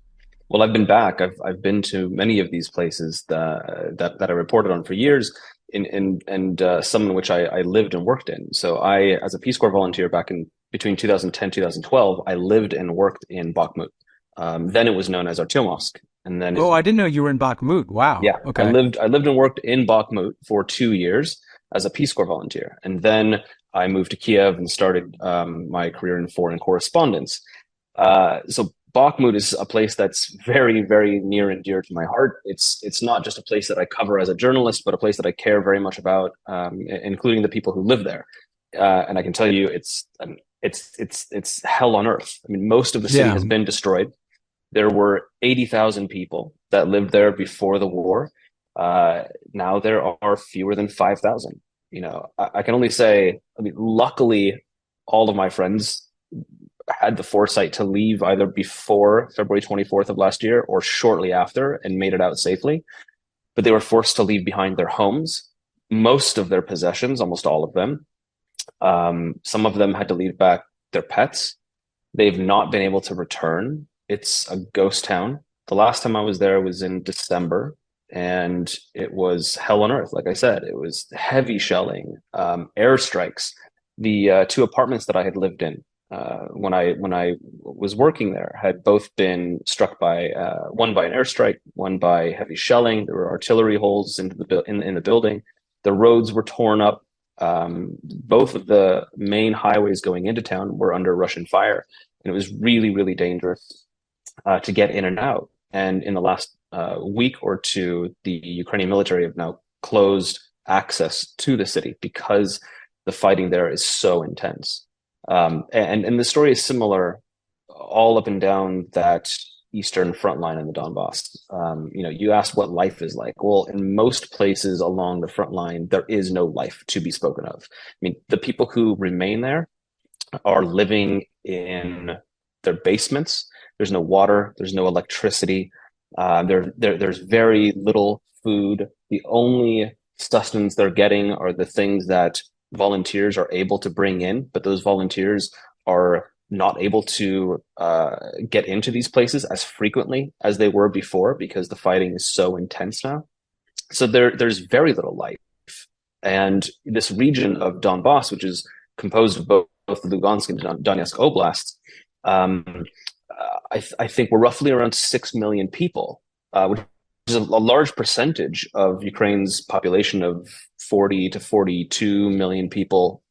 Speaker 4: Well, I've been back. I've been to many of these places that I reported on for years, and some in which I lived and worked in. So I, as a Peace Corps volunteer back in between 2010 2012, I lived and worked in Bakhmut. Then it was known as Artyomovsk. And then
Speaker 3: I didn't know you were in Bakhmut. Wow.
Speaker 4: Yeah.
Speaker 3: Okay.
Speaker 4: I lived and worked in Bakhmut for 2 years as a Peace Corps volunteer. And then I moved to Kiev and started my career in foreign correspondence. So Bakhmut is a place that's very, very near and dear to my heart. It's not just a place that I cover as a journalist, but a place that I care very much about, including the people who live there. And I can tell you, it's hell on earth. I mean, most of the city has been destroyed. There were 80,000 people that lived there before the war. Now there are fewer than 5,000. I can only say, I mean, luckily, all of my friends had the foresight to leave either before February 24th of last year or shortly after and made it out safely. But they were forced to leave behind their homes, most of their possessions, almost all of them. Some of them had to leave back their pets. They've not been able to return. It's a ghost town. The last time I was there was in December, and it was hell on earth. Like I said, it was heavy shelling, airstrikes. The two apartments that I had lived in when I was working there had both been struck by one by an airstrike, one by heavy shelling. There were artillery holes into in the building. The roads were torn up. Both of the main highways going into town were under Russian fire, and it was really, really dangerous to get in and out. And in the last week or two, the Ukrainian military have now closed access to the city because the fighting there is so intense. And the story is similar all up and down that eastern front line in the Donbass. You asked what life is like. Well, in most places along the front line, there is no life to be spoken of. I mean, the people who remain there are living in their basements. There's no water. There's no electricity. There's very little food. The only sustenance they're getting are the things that volunteers are able to bring in, but those volunteers are not able to get into these places as frequently as they were before because the fighting is so intense now. So there's very little life. And this region of Donbass, which is composed of both the Lugansk and Donetsk oblasts, I think we're roughly around 6 million people, which is a large percentage of Ukraine's population of 40 to 42 million people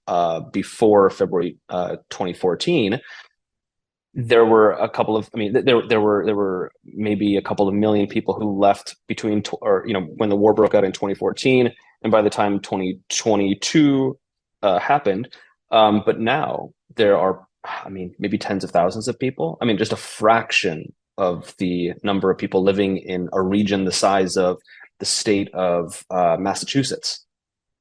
Speaker 4: before February 2014. There were a couple of, there were maybe a couple of million people who left between, when the war broke out in 2014, and by the time 2022 happened. But now there are, maybe tens of thousands of people. Just a fraction of the number of people living in a region the size of the state of Massachusetts,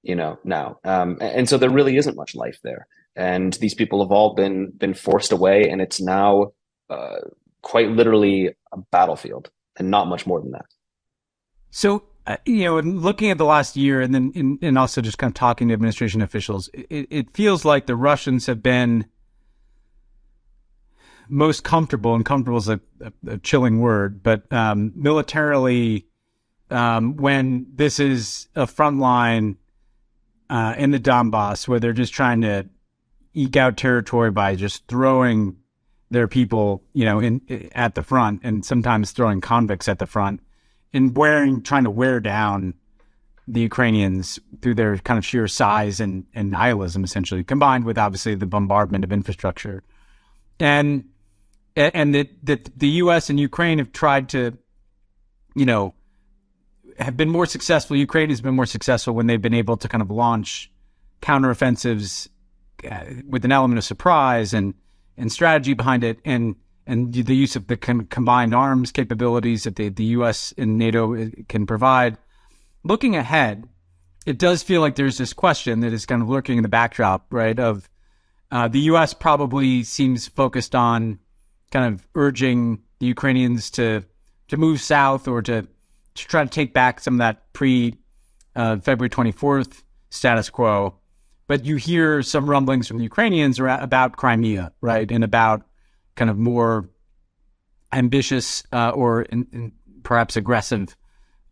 Speaker 4: now. And so there really isn't much life there. And these people have all been forced away, and it's now quite literally a battlefield and not much more than that.
Speaker 3: So, looking at the last year and then and also just kind of talking to administration officials, it feels like the Russians have been most comfortable, and comfortable is a chilling word, but militarily, when this is a front line in the Donbass where they're just trying to eke out territory by just throwing their people, at the front, and sometimes throwing convicts at the front, and trying to wear down the Ukrainians through their kind of sheer size and nihilism, essentially, combined with obviously the bombardment of infrastructure. And that the U.S. and Ukraine have tried to, have been more successful. Ukraine has been more successful when they've been able to kind of launch counteroffensives with an element of surprise and strategy behind it, and the use of the combined arms capabilities that the U.S. and NATO can provide. Looking ahead, it does feel like there's this question that is kind of lurking in the backdrop, right, of the U.S. probably seems focused on kind of urging the Ukrainians to move south or to try to take back some of that February 24th status quo. But you hear some rumblings from the Ukrainians about Crimea, right, and about kind of more ambitious or perhaps aggressive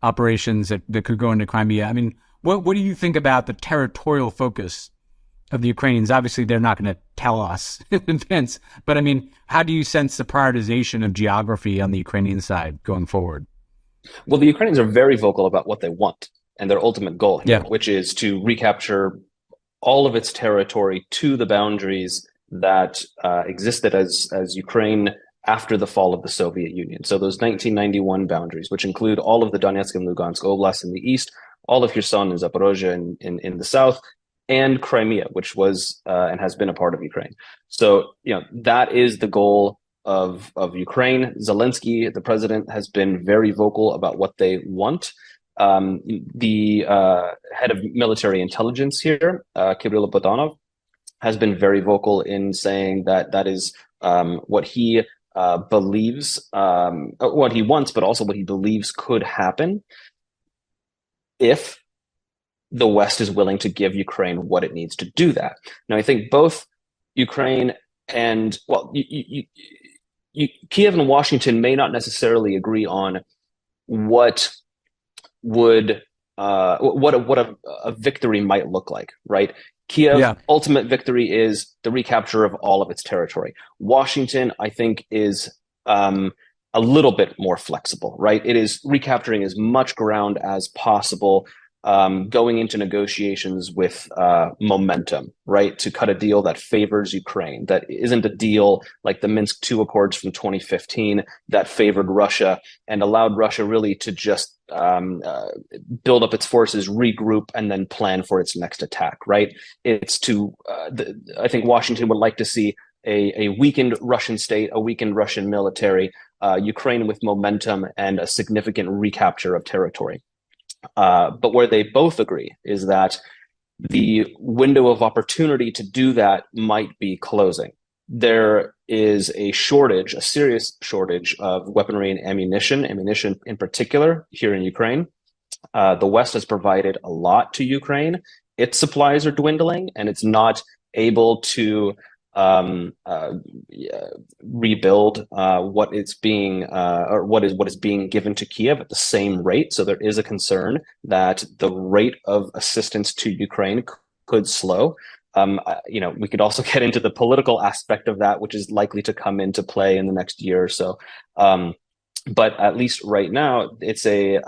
Speaker 3: operations that could go into Crimea. What do you think about the territorial focus of the Ukrainians? Obviously, they're not going to tell us in advance, but how do you sense the prioritization of geography on the Ukrainian side going forward?
Speaker 4: Well, the Ukrainians are very vocal about what they want and their ultimate goal here, which is to recapture all of its territory to the boundaries that existed as Ukraine after the fall of the Soviet Union. So those 1991 boundaries, which include all of the Donetsk and Lugansk oblasts in the east, all of Kherson and Zaporozhye in the south, and Crimea, which was and has been a part of Ukraine. So, that is the goal of Ukraine. Zelensky, the president, has been very vocal about what they want. The head of military intelligence here, Kirill Bodanov, has been very vocal in saying that that is what he believes, what he wants, but also what he believes could happen if the West is willing to give Ukraine what it needs to do that. Now, I think both Ukraine and, well, Kiev and Washington may not necessarily agree on what would what a victory might look like, right? Kiev's ultimate victory is the recapture of all of its territory. Washington, I think, is a little bit more flexible, right? It is recapturing as much ground as possible, going into negotiations with momentum, right? To cut a deal that favors Ukraine, that isn't a deal like the Minsk II Accords from 2015 that favored Russia and allowed Russia really to just build up its forces, regroup, and then plan for its next attack, right? It's to, I think Washington would like to see a weakened Russian state, a weakened Russian military, Ukraine with momentum and a significant recapture of territory. But where they both agree is that the window of opportunity to do that might be closing. There is a shortage, a serious shortage of weaponry and ammunition in particular here in Ukraine. The West has provided a lot to Ukraine. Its supplies are dwindling, and it's not able to rebuild what is being given to Kiev at the same rate. So there is a concern that the rate of assistance to Ukraine could slow. We could also get into the political aspect of that, which is likely to come into play in the next year or so. But at least right now, it's a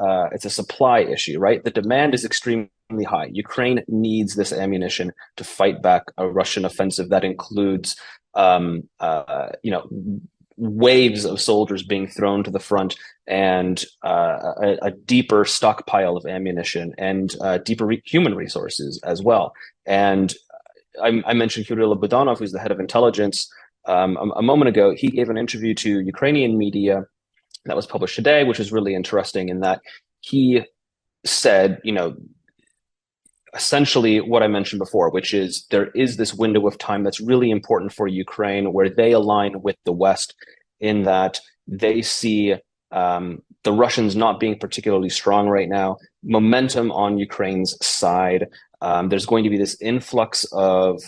Speaker 4: supply issue, right? The demand is extremely high. Ukraine needs this ammunition to fight back a Russian offensive that includes, waves of soldiers being thrown to the front and a deeper stockpile of ammunition and deeper human resources as well. And I mentioned Kirill Budanov, who's the head of intelligence, a moment ago. He gave an interview to Ukrainian media that was published today, which is really interesting in that he said, essentially what I mentioned before, which is there is this window of time that's really important for Ukraine where they align with the West in that they see the Russians not being particularly strong right now, momentum on Ukraine's side. There's going to be this influx of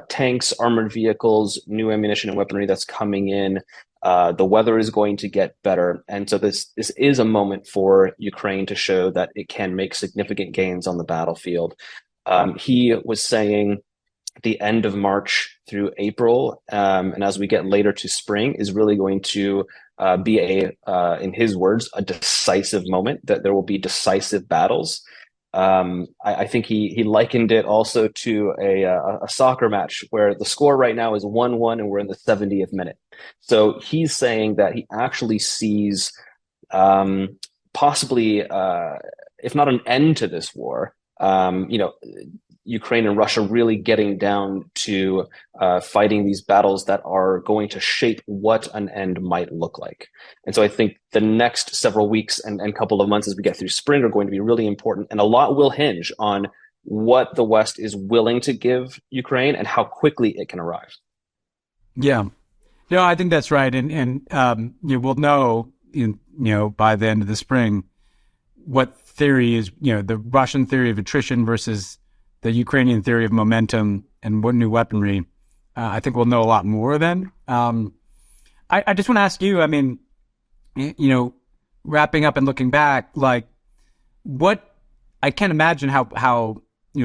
Speaker 4: tanks, armored vehicles, new ammunition and weaponry that's coming in. The weather is going to get better. And so this is a moment for Ukraine to show that it can make significant gains on the battlefield. He was saying the end of March through April, and as we get later to spring, is really going to be in his words, a decisive moment, that there will be decisive battles. I think he likened it also to a soccer match where the score right now is 1-1 and we're in the 70th minute. So he's saying that he actually sees possibly, if not an end to this war, Ukraine and Russia really getting down to fighting these battles that are going to shape what an end might look like. And so I think the next several weeks and couple of months as we get through spring are going to be really important. And a lot will hinge on what the West is willing to give Ukraine and how quickly it can arrive.
Speaker 3: Yeah. No, I think that's right. And we'll know, by the end of the spring, what theory is, the Russian theory of attrition versus the Ukrainian theory of momentum and what new weaponry. I think we'll know a lot more then. I just want to ask you, wrapping up and looking back, like I can't imagine how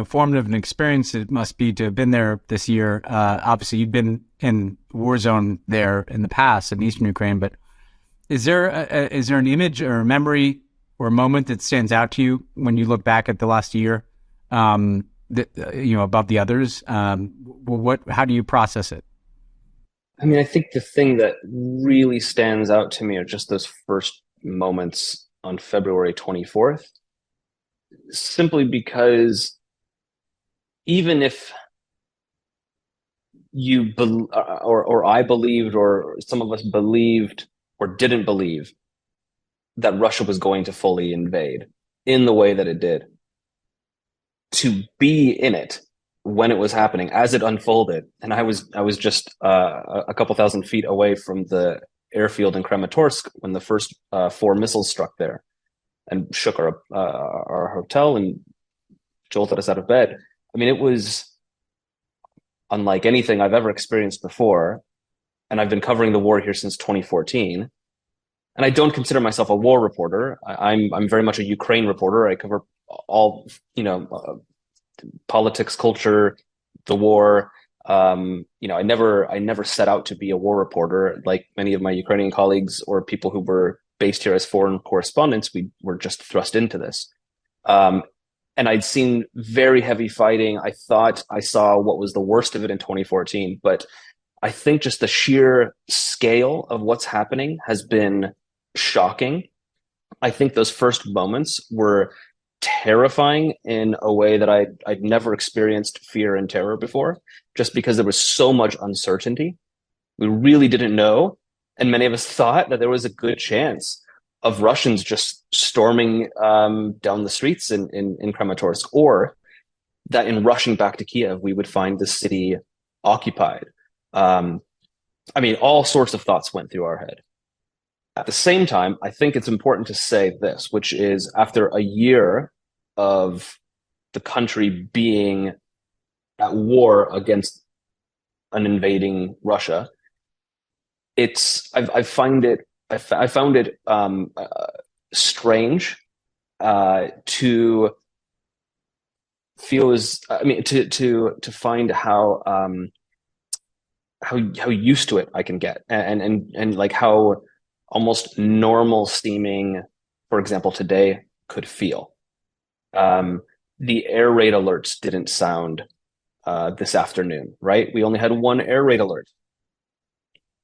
Speaker 3: formative an experience it must be to have been there this year. Obviously you've been in war zone there in the past in Eastern Ukraine, but is there an image or a memory or a moment that stands out to you when you look back at the last year, above the others? How do you process it?
Speaker 4: I think the thing that really stands out to me are just those first moments on February 24th, simply because even if you or I believed, or some of us believed or didn't believe that Russia was going to fully invade, in the way that it did, to be in it when it was happening, as it unfolded. And I was just a couple thousand feet away from the airfield in Kramatorsk when the first 4 missiles struck there and shook our hotel and jolted us out of bed. I mean, it was unlike anything I've ever experienced before. And I've been covering the war here since 2014. And I don't consider myself a war reporter. I'm very much a Ukraine reporter. I cover all, politics, culture, the war. I never set out to be a war reporter like many of my Ukrainian colleagues or people who were based here as foreign correspondents. We were just thrust into this. And I'd seen very heavy fighting. I thought I saw what was the worst of it in 2014, but I think just the sheer scale of what's happening has been shocking. I think those first moments were terrifying in a way that I'd never experienced fear and terror before, just because there was so much uncertainty. We really didn't know. And many of us thought that there was a good chance of Russians just storming down the streets in Kramatorsk, or that in rushing back to Kiev, we would find the city occupied. All sorts of thoughts went through our head. At the same time, I think it's important to say this, which is after a year of the country being at war against an invading Russia, I found it strange to feel to find how used to it I can get, and like how almost normal steaming, for example, today could feel. The air raid alerts didn't sound this afternoon, right? We only had 1 air raid alert.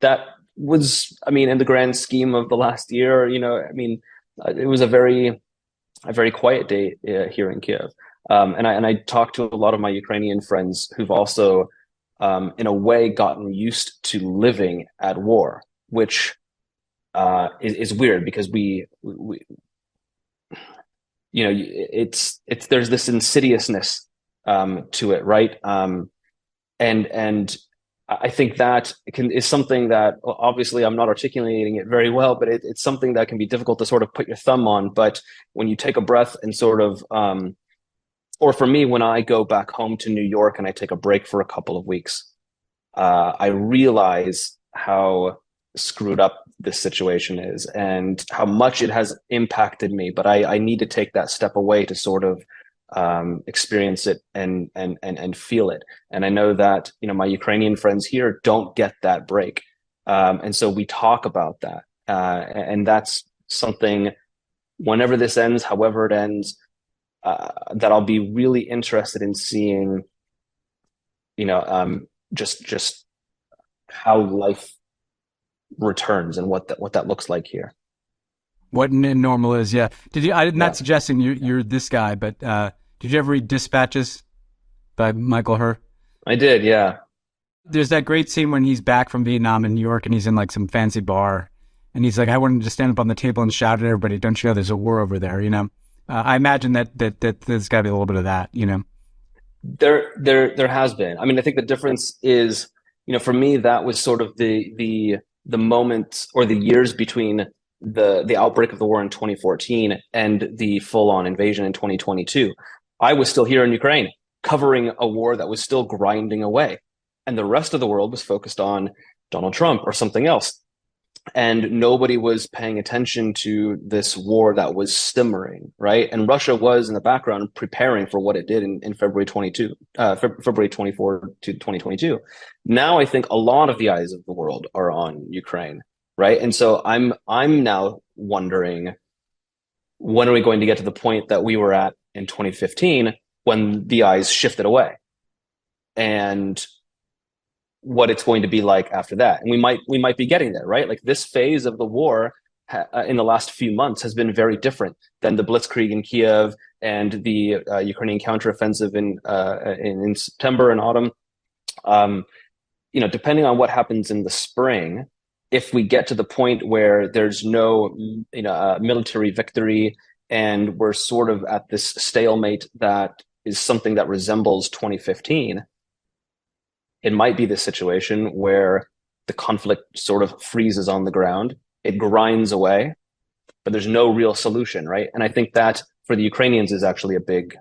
Speaker 4: That was, in the grand scheme of the last year, it was a very quiet day here in Kiev. And I talked to a lot of my Ukrainian friends who've also, in a way, gotten used to living at war, which is weird because there's this insidiousness to it, right? And I think that is something that, obviously I'm not articulating it very well, but it's something that can be difficult to sort of put your thumb on. But when you take a breath and sort of, or for me, when I go back home to New York and I take a break for a couple of weeks, I realize how screwed up this situation is and how much it has impacted me. But I need to take that step away to sort of experience it and feel it. And I know that, my Ukrainian friends here don't get that break. And so we talk about that. And that's something, whenever this ends, however it ends, that I'll be really interested in seeing, just how life returns and what that looks like here.
Speaker 3: What normal is, yeah. I'm not suggesting you're this guy, but did you ever read Dispatches by Michael Herr?
Speaker 4: I did, yeah.
Speaker 3: There's that great scene when he's back from Vietnam in New York and he's in like some fancy bar and he's like, I wanted to stand up on the table and shout at everybody, don't you know there's a war over there, I imagine that there's got to be a little bit of that,
Speaker 4: There has been. I think the difference is, for me, that was sort of the moment or the years between the outbreak of the war in 2014 and the full-on invasion in 2022. I was still here in Ukraine covering a war that was still grinding away, and the rest of the world was focused on Donald Trump or something else, and nobody was paying attention to this war that was simmering, right? And Russia was in the background preparing for what it did in February 24 to 2022. Now I think a lot of the eyes of the world are on Ukraine, right? And so I'm now wondering, when are we going to get to the point that we were at in 2015 when the eyes shifted away, and what it's going to be like after that? And we might be getting there, right? Like, this phase of the war in the last few months has been very different than the blitzkrieg in Kiev and the Ukrainian counteroffensive in September and autumn. Depending on what happens in the spring, if we get to the point where there's no military victory and we're sort of at this stalemate that is something that resembles 2015, it might be this situation where the conflict sort of freezes on the ground, it grinds away, but there's no real solution, right? And I think that for the Ukrainians is actually a big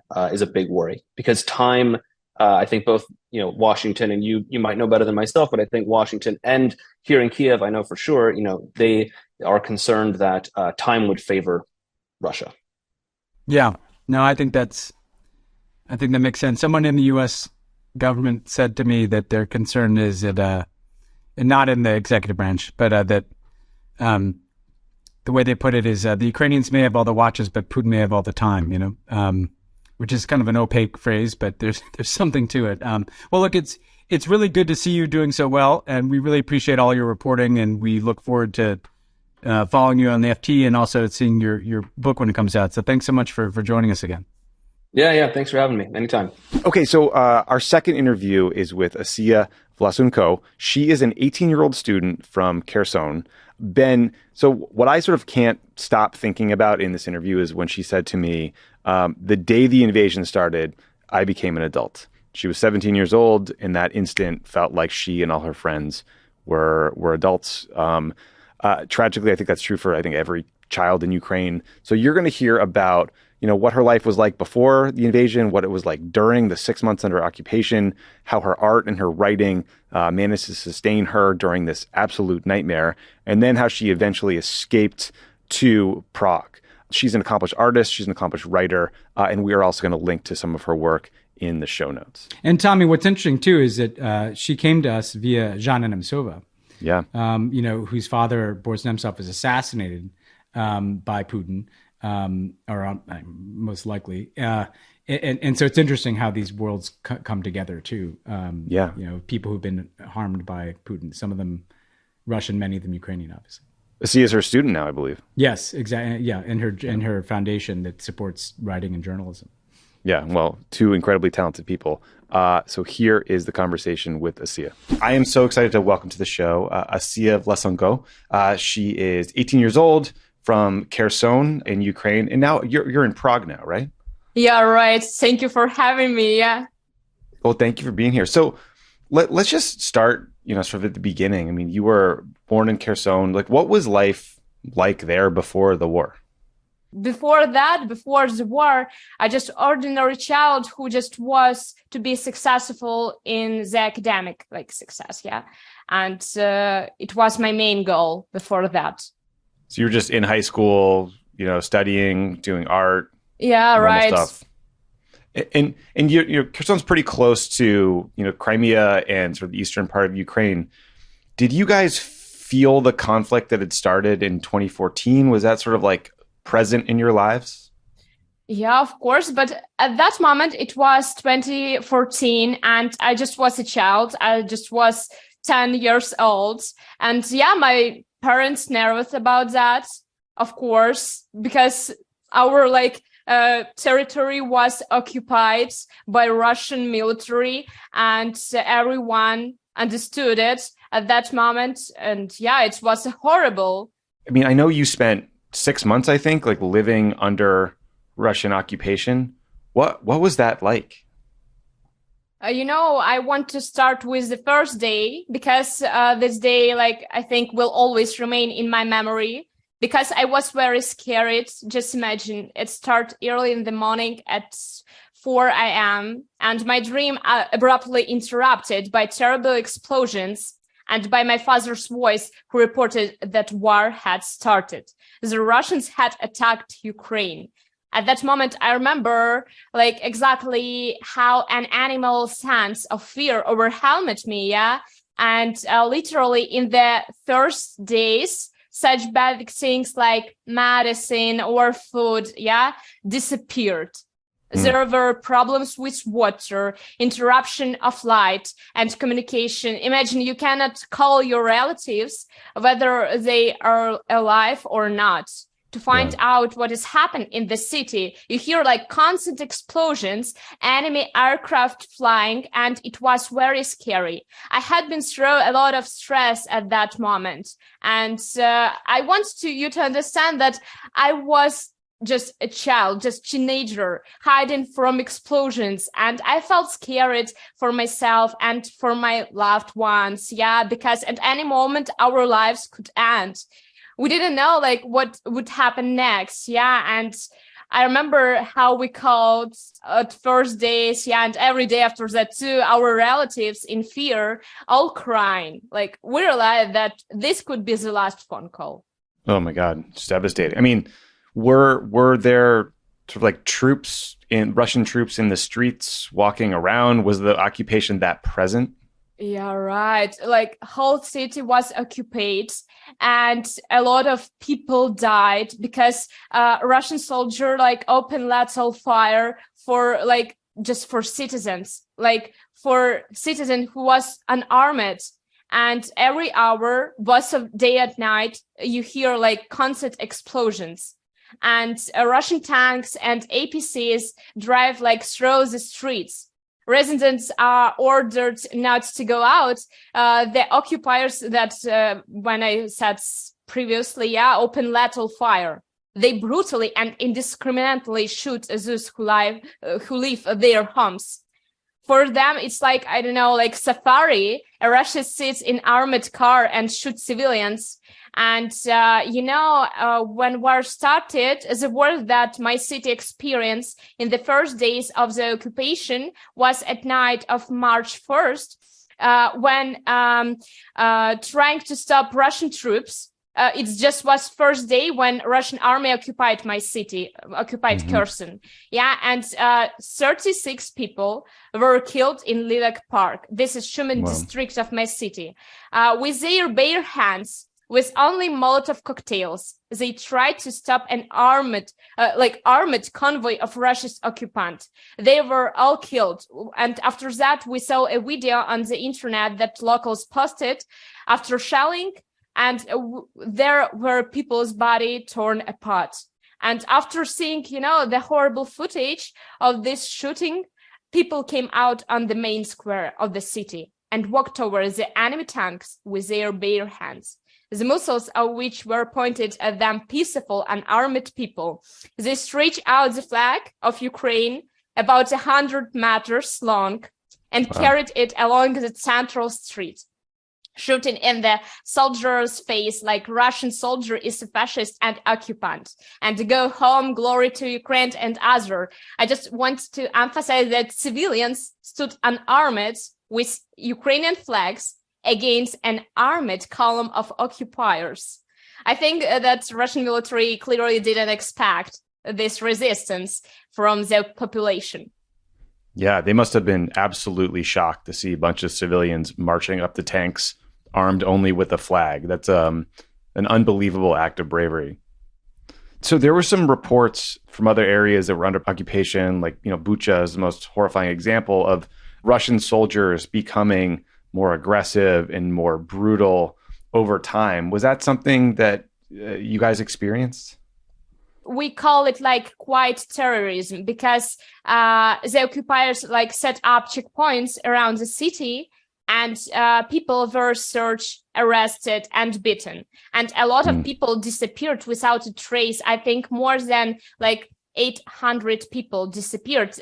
Speaker 4: worry, because time. I think both Washington, and you might know better than myself, but I think Washington and here in Kiev, I know for sure, they are concerned that time would favor Russia.
Speaker 3: Yeah, no, I think that makes sense. Someone in the U.S. government said to me that their concern is that, and not in the executive branch, but that the way they put it is the Ukrainians may have all the watches, but Putin may have all the time. Which is kind of an opaque phrase, but there's something to it. Well, look, it's really good to see you doing so well, and we really appreciate all your reporting, and we look forward to following you on the FT and also seeing your book when it comes out. So thanks so much for joining us again.
Speaker 4: Yeah. Thanks for having me. Anytime.
Speaker 1: Okay, so our second interview is with Assia Vlasenko. She is an 18-year-old student from Kherson. Ben, so what I sort of can't stop thinking about in this interview is when she said to me, the day the invasion started, I became an adult. She was 17 years old. In that instant, felt like she and all her friends were adults. Tragically, I think that's true for, every child in Ukraine. So you're going to hear about, what her life was like before the invasion, what it was like during the 6 months under occupation, how her art and her writing managed to sustain her during this absolute nightmare, and then how she eventually escaped to Prague. She's an accomplished artist, she's an accomplished writer, and we are also going to link to some of her work in the show notes.
Speaker 2: And Tommy, what's interesting too is that she came to us via Zhana Nemtsova, whose father, Boris Nemtsov, was assassinated by Putin, most likely. And so it's interesting how these worlds come together too. People who've been harmed by Putin, some of them Russian, many of them Ukrainian, obviously.
Speaker 1: Assia is her student now, I believe.
Speaker 2: Yes, exactly. Yeah, in her foundation that supports writing and journalism.
Speaker 1: Yeah, well, two incredibly talented people. So here is the conversation with Assia. I am so excited to welcome to the show Assia Vlasenko. She is 18 years old, from Kherson in Ukraine, and now you're in Prague now, right?
Speaker 5: Yeah, right. Thank you for having me. Yeah.
Speaker 1: Well, thank you for being here. So let's just start, sort of at the beginning. I mean, you were born in Kherson. Like, what was life like there before the war?
Speaker 5: Before the war, I just ordinary child who just was to be successful in the academic, success. Yeah. And it was my main goal before that.
Speaker 1: So you were just in high school, studying, doing art.
Speaker 5: Yeah, right.
Speaker 1: Stuff. And Kherson's pretty close to, Crimea and sort of the eastern part of Ukraine. Did you guys feel the conflict that had started in 2014? Was that sort of present in your lives?
Speaker 5: Yeah, of course. But at that moment, it was 2014 and I just was a child. I just was 10 years old. And yeah, my parents nervous about that, of course, because our territory was occupied by Russian military and everyone understood it at that moment. And yeah, it was horrible.
Speaker 1: I mean, I know you spent 6 months, I think, living under Russian occupation. What was that like?
Speaker 5: I want to start with the first day because this day, I think will always remain in my memory because I was very scared. Just imagine it started early in the morning at 4 a.m. and my dream abruptly interrupted by terrible explosions and by my father's voice who reported that war had started. The Russians had attacked Ukraine. At that moment, I remember exactly how an animal sense of fear overwhelmed me, yeah? And literally in the first days, such bad things like medicine or food, yeah, disappeared. There were problems with water, interruption of light and communication. Imagine you cannot call your relatives, whether they are alive or not. To find out what is happening in the city, you hear constant explosions, enemy aircraft flying, and it was very scary. I had been through a lot of stress at that moment. And I want you to understand that I was just a child, just teenager, hiding from explosions. And I felt scared for myself and for my loved ones. Yeah, because at any moment our lives could end. We didn't know like what would happen next. Yeah. And I remember how we called at first days, yeah, and every day after that too, our relatives in fear, all crying. Like we realized that this could be the last phone call.
Speaker 1: Oh my God, it's devastating. I mean, were there sort of like Russian troops in the streets walking around? Was the occupation that present?
Speaker 5: Yeah, right. Like whole city was occupied and a lot of people died because Russian soldier like opened lethal fire for like just for citizens, like for citizen who was unarmed. And every hour, both of day and night, you hear like constant explosions. And Russian tanks and APCs drive like through the streets. Residents are ordered not to go out. The occupiers that, when I said previously, yeah, open lethal fire. They brutally and indiscriminately shoot those who leave their homes. For them, it's like, I don't know, like safari. Russia sits in armored car and shoots civilians. And, when war started, the war that my city experienced in the first days of the occupation was at night of March 1st, when trying to stop Russian troops. It just was first day when Russian army occupied my city, occupied Kherson. Yeah, and 36 people were killed in Lilac Park. This is Shumen district of my city. With their bare hands, with only Molotov cocktails, they tried to stop an armored convoy of Russia's occupant. They were all killed. And after that, we saw a video on the internet that locals posted after shelling, and there were people's body torn apart. And after seeing, the horrible footage of this shooting, people came out on the main square of the city and walked towards the enemy tanks with their bare hands, the muzzles of which were pointed at them peaceful and armed people. They stretched out the flag of Ukraine about 100 meters long and carried it along the central street, shooting in the soldier's face like Russian soldier is a fascist and occupant. And to go home, glory to Ukraine and other. I just want to emphasize that civilians stood unarmed with Ukrainian flags against an armed column of occupiers. I think that Russian military clearly didn't expect this resistance from the population.
Speaker 1: Yeah, they must have been absolutely shocked to see a bunch of civilians marching up the tanks, armed only with a flag. That's an unbelievable act of bravery. So there were some reports from other areas that were under occupation, like, Bucha is the most horrifying example of Russian soldiers becoming more aggressive and more brutal over time. Was that something that you guys experienced?
Speaker 5: We call it like quiet terrorism because the occupiers like set up checkpoints around the city, and people were searched, arrested, and beaten. And a lot of people disappeared without a trace. I think more than like 800 people disappeared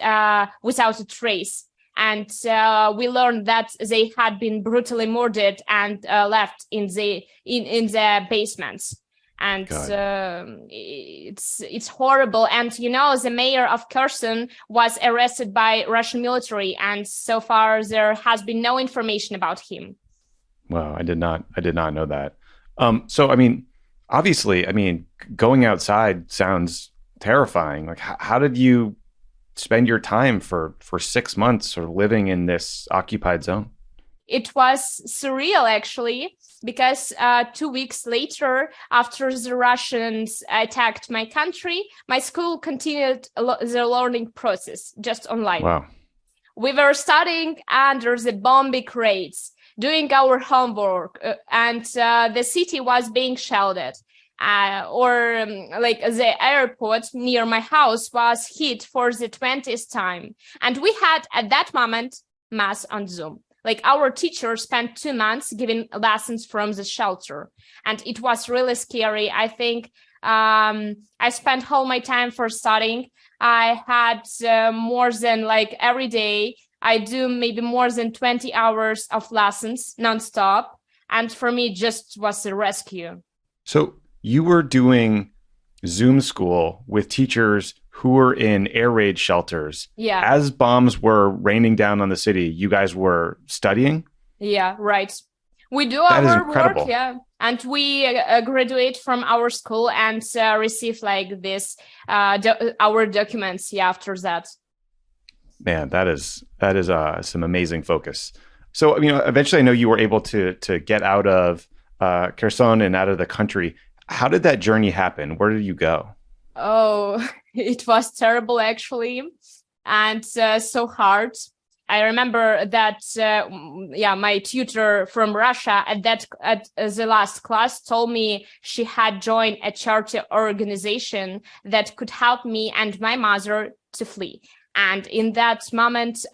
Speaker 5: without a trace. And we learned that they had been brutally murdered and left in the basements. And it's horrible. And the mayor of Kherson was arrested by Russian military, and so far there has been no information about him.
Speaker 1: Wow, I did not know that. So obviously, going outside sounds terrifying. Like, how did you spend your time for 6 months sort of living in this occupied zone?
Speaker 5: It was surreal, actually, because 2 weeks later, after the Russians attacked my country, my school continued the learning process just online.
Speaker 1: Wow.
Speaker 5: We were studying under the bombing raids, doing our homework, and the city was being shelled. Like the airport near my house was hit for the 20th time. And we had, at that moment, mass on Zoom. Like our teacher spent 2 months giving lessons from the shelter. And it was really scary. I think I spent all my time for studying. I had more than like every day, I do maybe more than 20 hours of lessons nonstop. And for me, it just was a rescue.
Speaker 1: So you were doing Zoom school with teachers who were in air raid shelters.
Speaker 5: Yeah.
Speaker 1: As bombs were raining down on the city, you guys were studying?
Speaker 5: Yeah, right. We do
Speaker 1: That is
Speaker 5: our
Speaker 1: incredible.
Speaker 5: work, yeah. And we graduate from our school and receive like this, our documents, yeah, after that.
Speaker 1: Man, that is some amazing focus. So, I mean, eventually I know you were able to get out of Kherson and out of the country. How did that journey happen? Where did you go?
Speaker 5: Oh, it was terrible, actually, and so hard. I remember that, my tutor from Russia at the last class told me she had joined a charity organization that could help me and my mother to flee. And in that moment,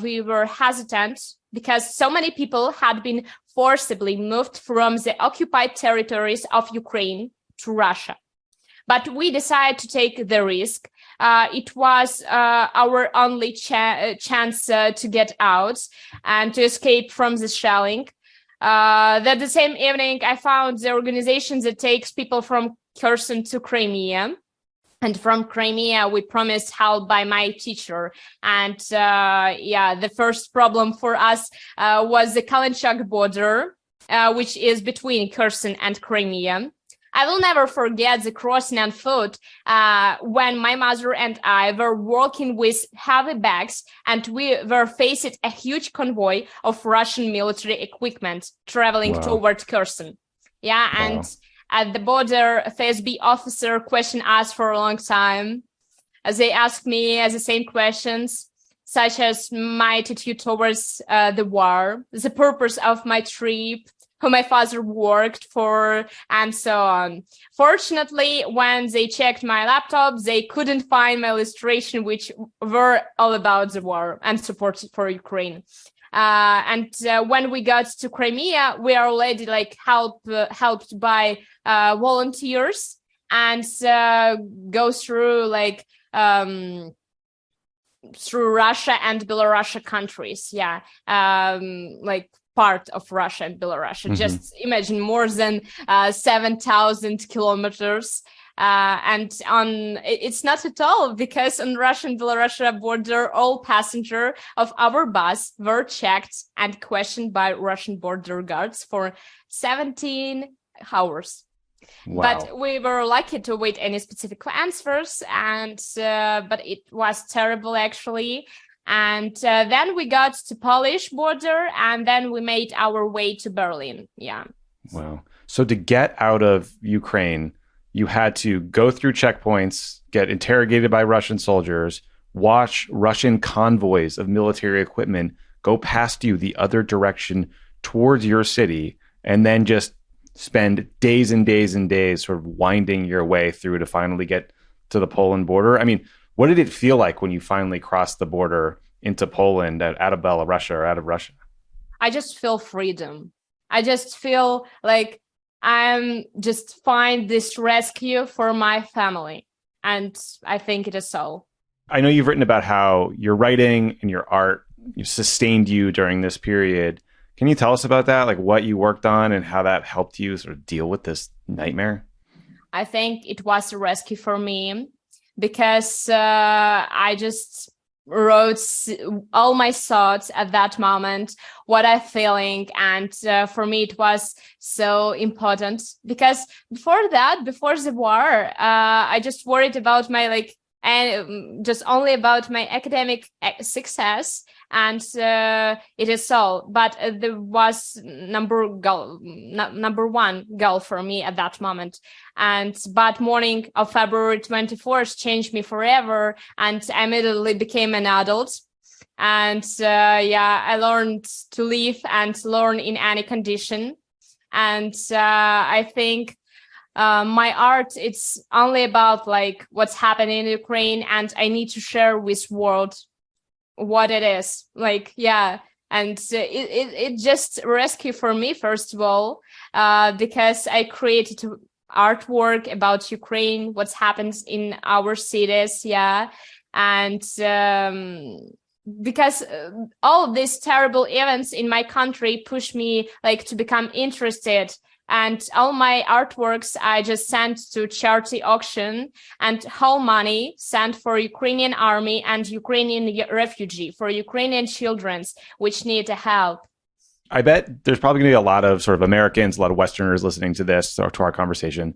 Speaker 5: we were hesitant because so many people had been forcibly moved from the occupied territories of Ukraine to Russia. But we decided to take the risk. It was our only chance to get out and to escape from the shelling. That the same evening, I found the organization that takes people from Kherson to Crimea. And from Crimea, we promised help by my teacher. And the first problem for us was the Kalinchak border, which is between Kherson and Crimea. I will never forget the crossing on foot when my mother and I were walking with heavy bags and we were facing a huge convoy of Russian military equipment traveling toward Kherson. Yeah, and at the border, a FSB officer questioned us for a long time. They asked me the same questions, such as my attitude towards the war, the purpose of my trip, who my father worked for, and so on. Fortunately, when they checked my laptop, they couldn't find my illustration, which were all about the war and support for Ukraine. When we got to Crimea, we are already like helped by volunteers and go through through Russia and Belarus countries. Yeah, part of Russia and Belarus. Mm-hmm. Just imagine more than 7,000 kilometers. It's not at all, because on Russian-Belarus border, all passengers of our bus were checked and questioned by Russian border guards for 17 hours. Wow. But we were lucky to wait any specific answers, but it was terrible, actually. And then we got to Polish border, and then we made our way to Berlin. Yeah.
Speaker 1: Wow. So to get out of Ukraine, you had to go through checkpoints, get interrogated by Russian soldiers, watch Russian convoys of military equipment go past you the other direction towards your city, and then just spend days and days and days sort of winding your way through to finally get to the Poland border. I mean, what did it feel like when you finally crossed the border into Poland, out of Belarus or out of Russia?
Speaker 5: I just feel freedom. I just feel like I'm just find this rescue for my family. And I think it is so.
Speaker 1: I know you've written about how your writing and your art sustained you during this period. Can you tell us about that? Like what you worked on and how that helped you sort of deal with this nightmare?
Speaker 5: I think it was a rescue for me, because I just wrote all my thoughts at that moment, what I'm feeling. And for me, it was so important, because before the war, I just worried about my just only about my academic success. And it is so, but there was number one goal for me at that moment. But morning of February 24th changed me forever, and I immediately became an adult. And I learned to live and learn in any condition. And I think my art, it's only about what's happening in Ukraine, and I need to share with world what it is and it just rescue for me, first of all, because I created artwork about Ukraine, what happens in our cities. Yeah. And because all of these terrible events in my country push me like to become interested. And all my artworks I just sent to charity auction, and whole money sent for Ukrainian army and Ukrainian refugee, for Ukrainian children which need help.
Speaker 1: I bet there's probably going to be a lot of sort of Americans, a lot of Westerners listening to this or to our conversation.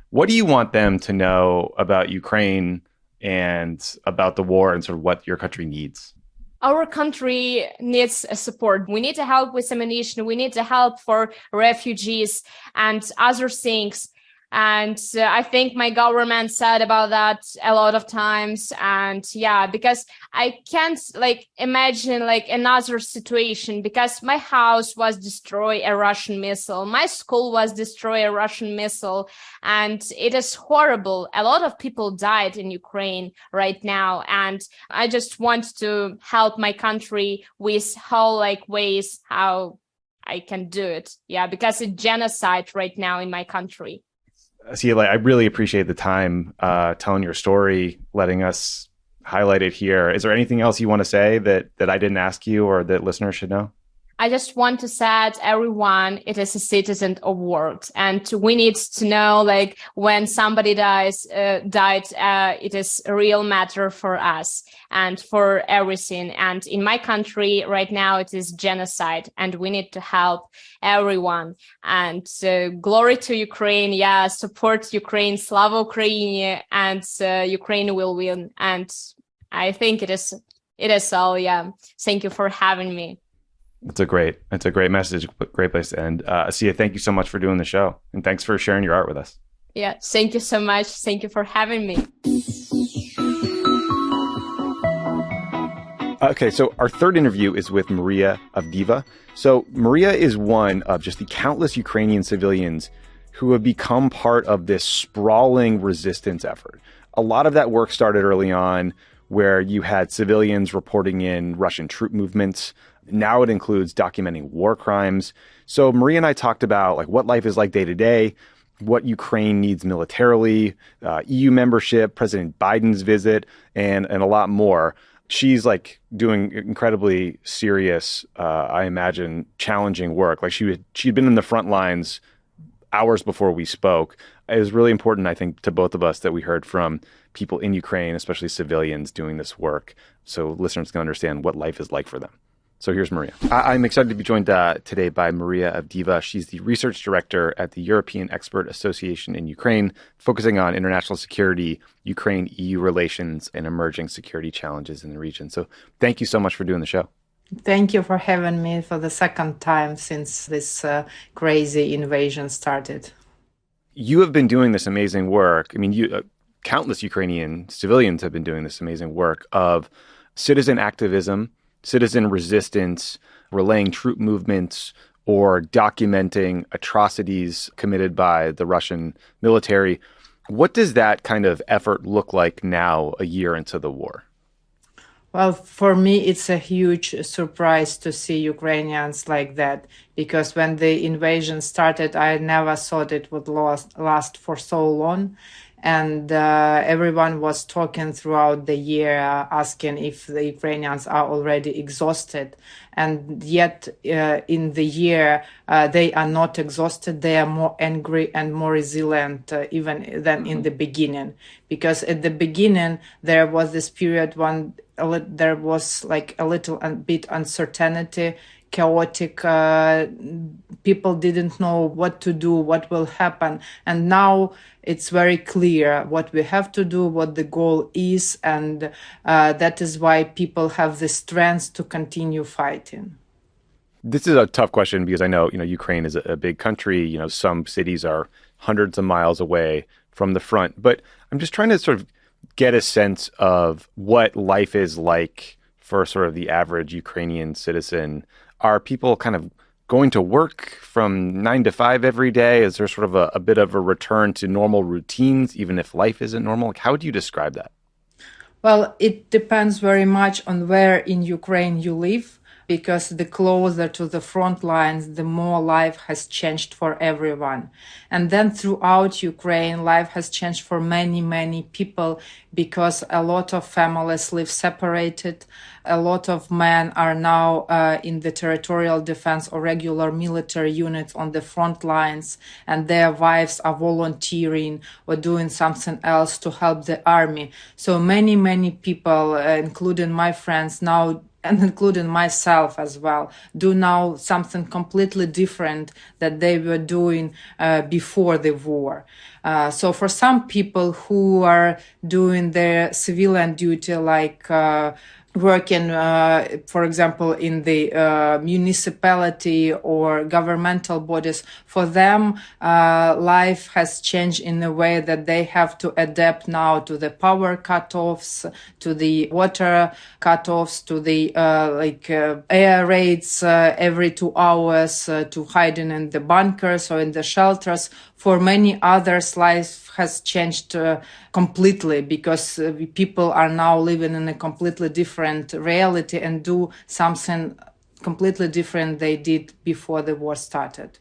Speaker 1: What do you want them to know about Ukraine and about the war and sort of what your country needs?
Speaker 5: Our country needs support. We need to help with ammunition. We need to help for refugees and other things. And I think my government said about that a lot of times. And yeah, because I can't like imagine like another situation, because my house was destroyed a Russian missile. My school was destroyed a Russian missile. And it is horrible. A lot of people died in Ukraine right now. And I just want to help my country with whole like ways how I can do it. Yeah, because it's genocide right now in my country.
Speaker 1: See, I really appreciate the time telling your story, letting us highlight it here. Is there anything else you want to say that I didn't ask you or that listeners should know?
Speaker 5: I just want to say to everyone, it is a citizen of world, and we need to know, like, when somebody died, it is a real matter for us and for everything. And in my country right now, it is genocide, and we need to help everyone. And glory to Ukraine. Yeah, support Ukraine, Slava Ukraini, and Ukraine will win. And I think it is all. Yeah. Thank you for having me.
Speaker 1: It's a great message, great place to end. Assia, thank you so much for doing the show, and thanks for sharing your art with us.
Speaker 5: Yeah, thank you so much. Thank you for having me.
Speaker 1: Okay, so our third interview is with Maria Avdeeva. So Maria is one of just the countless Ukrainian civilians who have become part of this sprawling resistance effort. A lot of that work started early on, where you had civilians reporting in Russian troop movements. Now it includes documenting war crimes. So Maria and I talked about like what life is like day to day, what Ukraine needs militarily, EU membership, President Biden's visit, and a lot more. She's like doing incredibly serious, I imagine, challenging work. Like she'd been in the front lines hours before we spoke. It was really important, I think, to both of us that we heard from people in Ukraine, especially civilians doing this work, so listeners can understand what life is like for them. So here's Maria. I'm excited to be joined today by Maria Avdeeva. She's the research director at the European Expert Association in Ukraine, focusing on international security, Ukraine-EU relations, and emerging security challenges in the region. So thank you so much for doing the show.
Speaker 6: Thank you for having me for the second time since this crazy invasion started.
Speaker 1: You have been doing this amazing work. I mean, countless Ukrainian civilians have been doing this amazing work of citizen activism, citizen resistance, relaying troop movements, or documenting atrocities committed by the Russian military. What does that kind of effort look like now, a year into the war?
Speaker 6: Well, for me, it's a huge surprise to see Ukrainians like that, because when the invasion started, I never thought it would last for so long. And everyone was talking throughout the year, asking if the Ukrainians are already exhausted. And yet in the year, they are not exhausted. They are more angry and more resilient even than in the beginning. Because at the beginning, there was this period when there was like a little bit uncertainty, chaotic, people didn't know what to do, what will happen. And now it's very clear what we have to do, what the goal is. And that is why people have the strength to continue fighting.
Speaker 1: This is a tough question because I know, Ukraine is a big country. Some cities are hundreds of miles away from the front. But I'm just trying to sort of get a sense of what life is like for sort of the average Ukrainian citizen. Are people kind of going to work from 9 to 5 every day? Is there sort of a bit of a return to normal routines, even if life isn't normal? Like, how would you describe that?
Speaker 6: Well, it depends very much on where in Ukraine you live. because the closer to the front lines, the more life has changed for everyone. And then throughout Ukraine, life has changed for many, many people because a lot of families live separated. A lot of men are now in the territorial defense or regular military units on the front lines, and their wives are volunteering or doing something else to help the army. So many, many people, including my friends now, and including myself as well, do now something completely different that they were doing before the war. So for some people who are doing their civilian duty, like working, for example, in the municipality or governmental bodies, for them, life has changed in a way that they have to adapt now to the power cutoffs, to the water cutoffs, to the air raids every 2 hours, to hiding in the bunkers or in the shelters. For many others, life has changed completely because people are now living in a completely different reality and do something completely different they did before the war started.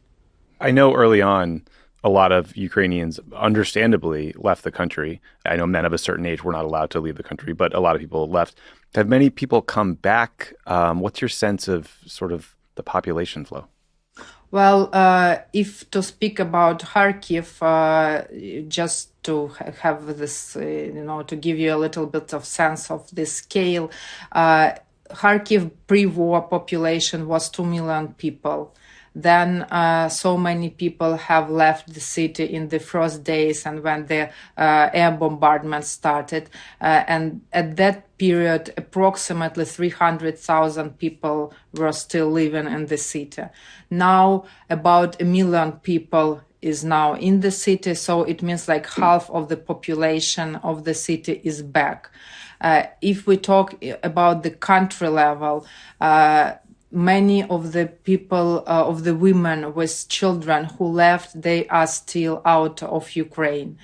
Speaker 1: I know early on, a lot of Ukrainians understandably left the country. I know men of a certain age were not allowed to leave the country, but a lot of people left. Have many people come back? What's your sense of sort of the population flow?
Speaker 6: Well, if to speak about Kharkiv, just to have this, to give you a little bit of sense of the scale, Kharkiv pre-war population was 2 million people. Then so many people have left the city in the first days and when the air bombardment started. And at that period, approximately 300,000 people were still living in the city. Now, about 1 million people is now in the city, so it means like half of the population of the city is back. If we talk about the country level, many of the people, of the women with children who left, they are still out of Ukraine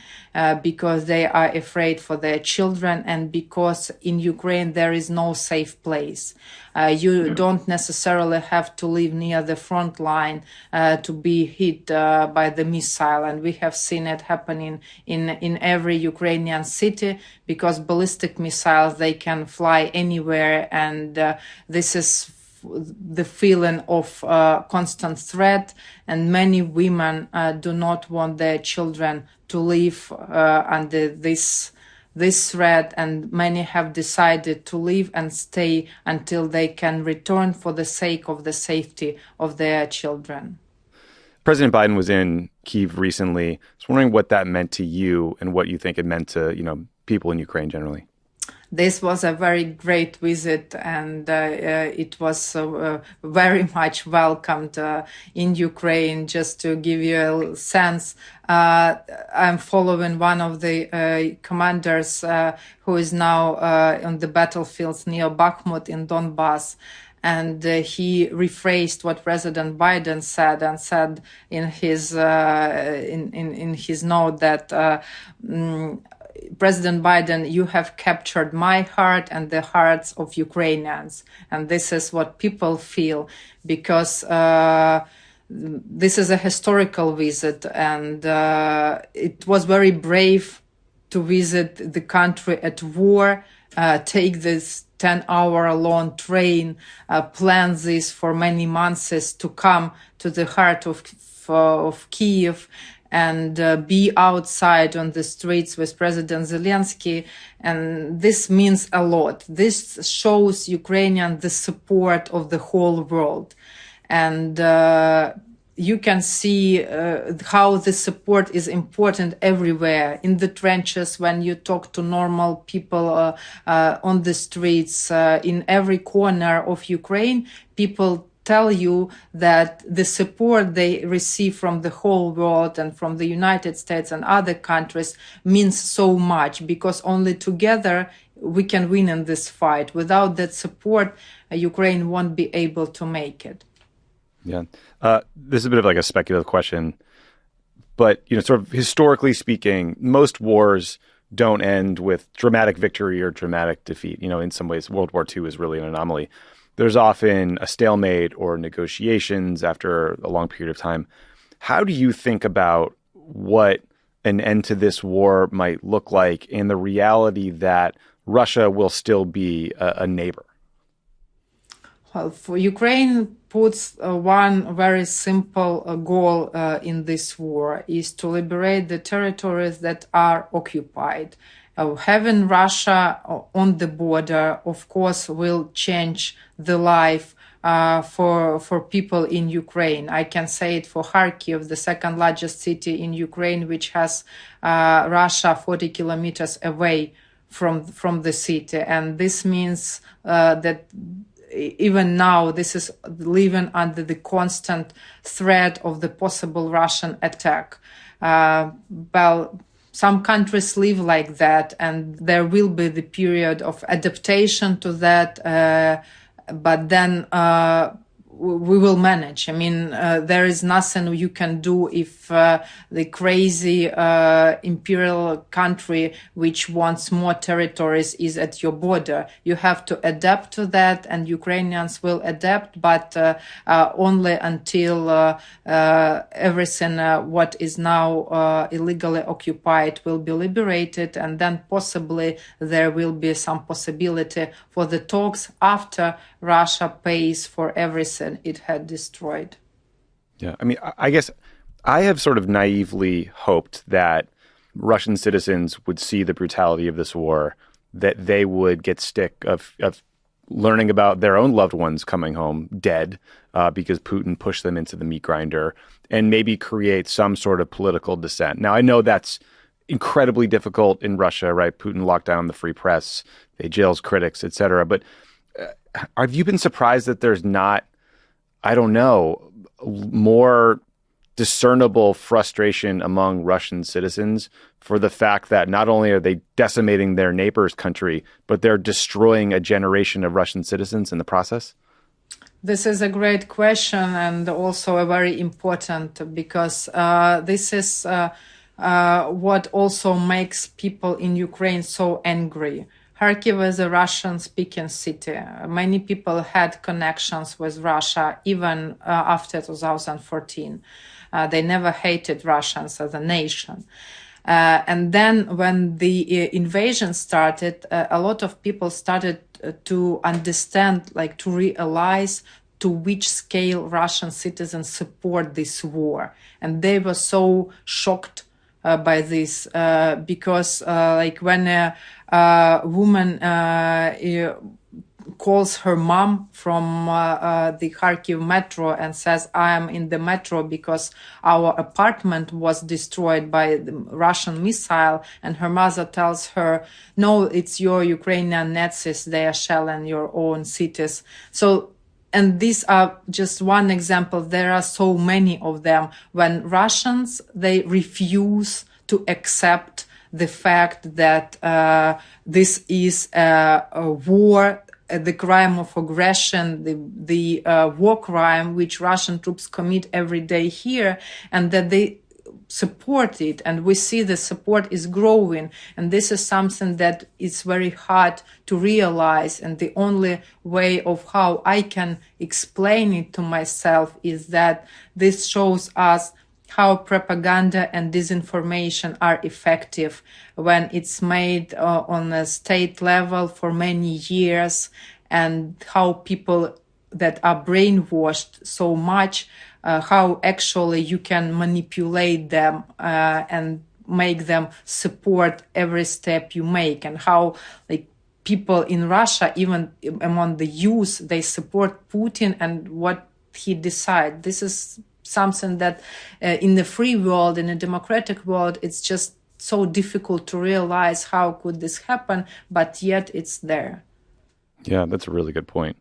Speaker 6: because they are afraid for their children and because in Ukraine there is no safe place. You don't necessarily have to live near the front line to be hit by the missile. And we have seen it happening in every Ukrainian city because ballistic missiles, they can fly anywhere. And this is the feeling of constant threat, and many women do not want their children to live under this threat, and many have decided to leave and stay until they can return for the sake of the safety of their children.
Speaker 1: President Biden was in Kyiv recently. I was wondering what that meant to you and what you think it meant to, people in Ukraine generally.
Speaker 6: This was a very great visit, and it was very much welcomed in Ukraine. Just to give you a sense, I'm following one of the commanders who is now on the battlefields near Bakhmut in Donbass. And he rephrased what President Biden said and said in his in his note that President Biden, you have captured my heart and the hearts of Ukrainians. And this is what people feel because this is a historical visit, and it was very brave to visit the country at war, take this 10-hour-long train, plan this for many months to come to the heart of Kyiv, and be outside on the streets with President Zelensky. And this means a lot. This shows Ukrainians the support of the whole world. And you can see how the support is important everywhere, in the trenches, when you talk to normal people on the streets, in every corner of Ukraine, people tell you that the support they receive from the whole world and from the United States and other countries means so much, because only together we can win in this fight. Without that support, Ukraine won't be able to make it.
Speaker 1: Yeah. This is a bit of like a speculative question, but, sort of historically speaking, most wars don't end with dramatic victory or dramatic defeat. In some ways, World War II is really an anomaly. There's often a stalemate or negotiations after a long period of time. How do you think about what an end to this war might look like and the reality that Russia will still be a neighbor?
Speaker 6: Well, for Ukraine puts one very simple goal in this war is to liberate the territories that are occupied. Having Russia on the border, of course, will change the life for people in Ukraine. I can say it for Kharkiv, the second largest city in Ukraine, which has Russia 40 kilometers away from the city. And this means that even now, this is living under the constant threat of the possible Russian attack. Well, some countries live like that, and there will be the period of adaptation to that, but then we will manage. I mean, there is nothing you can do if the crazy imperial country which wants more territories is at your border. You have to adapt to that, and Ukrainians will adapt, but only until everything what is now illegally occupied will be liberated, and then possibly there will be some possibility for the talks after Russia pays for everything it had destroyed.
Speaker 1: Yeah, I mean, I guess I have sort of naively hoped that Russian citizens would see the brutality of this war, that they would get sick of learning about their own loved ones coming home dead because Putin pushed them into the meat grinder, and maybe create some sort of political dissent. Now, I know that's incredibly difficult in Russia, right? Putin locked down the free press, they jails critics, et cetera. But have you been surprised that there's not, I don't know, more discernible frustration among Russian citizens for the fact that not only are they decimating their neighbor's country, but they're destroying a generation of Russian citizens in the process?
Speaker 6: This is a great question, and also a very important, because this is what also makes people in Ukraine so angry. Kharkiv is a Russian-speaking city. Many people had connections with Russia even after 2014. They never hated Russians as a nation. And then when the invasion started, a lot of people started to understand, like to realize to which scale Russian citizens support this war. And they were so shocked by this because like when a woman calls her mom from the Kharkiv metro and says, I am in the metro because our apartment was destroyed by the Russian missile, and her mother tells her, no, it's your Ukrainian Nazis, they are shelling your own cities. So, and these are just one example. There are so many of them. When Russians, they refuse to accept the fact that this is a war, the crime of aggression, the war crime which Russian troops commit every day here, and that they support it, and we see the support is growing, and this is something that is very hard to realize, and the only way of how I can explain it to myself is that this shows us how propaganda and disinformation are effective when it's made on a state level for many years, and how people that are brainwashed so much, how actually you can manipulate them and make them support every step you make, and how like people in Russia, even among the youth, they support Putin and what he decides. This is something that in the free world, in a democratic world, it's just so difficult to realize how could this happen, but yet it's there.
Speaker 1: Yeah, that's a really good point.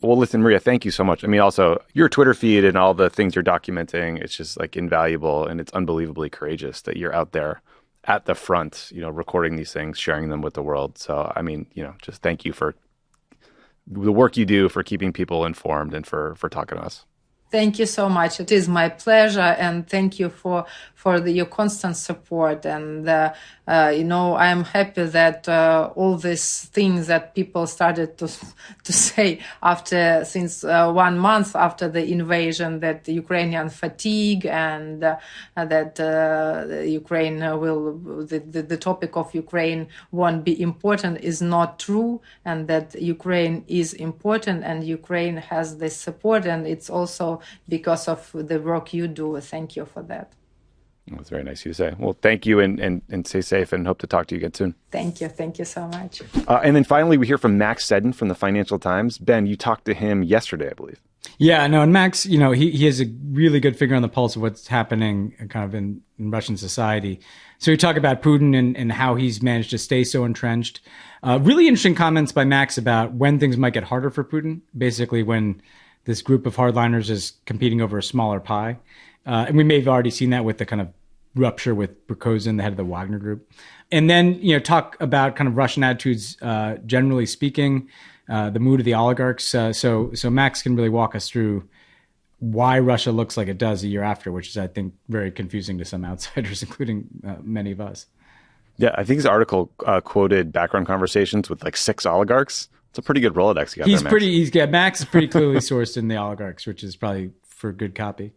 Speaker 1: Well, listen, Maria, thank you so much. I mean, also, your Twitter feed and all the things you're documenting, it's just like invaluable, and it's unbelievably courageous that you're out there at the front, recording these things, sharing them with the world. So, I mean, just thank you for the work you do, for keeping people informed, and for talking to us.
Speaker 6: Thank you so much. It is my pleasure, and thank you for your constant support. And I am happy that all these things that people started to say since 1 month after the invasion, that the Ukrainian fatigue and that Ukraine the topic of Ukraine won't be important is not true, and that Ukraine is important and Ukraine has this support, and it's also because of the work you do. Thank you for that.
Speaker 1: That's very nice of you to say. Well, thank you, and stay safe, and hope to talk to you again soon.
Speaker 6: Thank you. Thank you so much.
Speaker 1: And then finally, we hear from Max Seddon from the Financial Times. Ben, you talked to him yesterday, I believe.
Speaker 2: Yeah, no, and Max, he has a really good finger on the pulse of what's happening kind of in Russian society. So we talk about Putin and how he's managed to stay so entrenched. Really interesting comments by Max about when things might get harder for Putin, basically when this group of hardliners is competing over a smaller pie. And we may have already seen that with the kind of rupture with Prigozhin, the head of the Wagner Group. And then, talk about kind of Russian attitudes, generally speaking, the mood of the oligarchs. So Max can really walk us through why Russia looks like it does a year after, which is, I think, very confusing to some outsiders, including many of us.
Speaker 1: Yeah, I think his article quoted background conversations with like 6 oligarchs. It's a pretty good Rolodex you got there, Max.
Speaker 2: Max is pretty clearly sourced in the oligarchs, which is probably for good copy.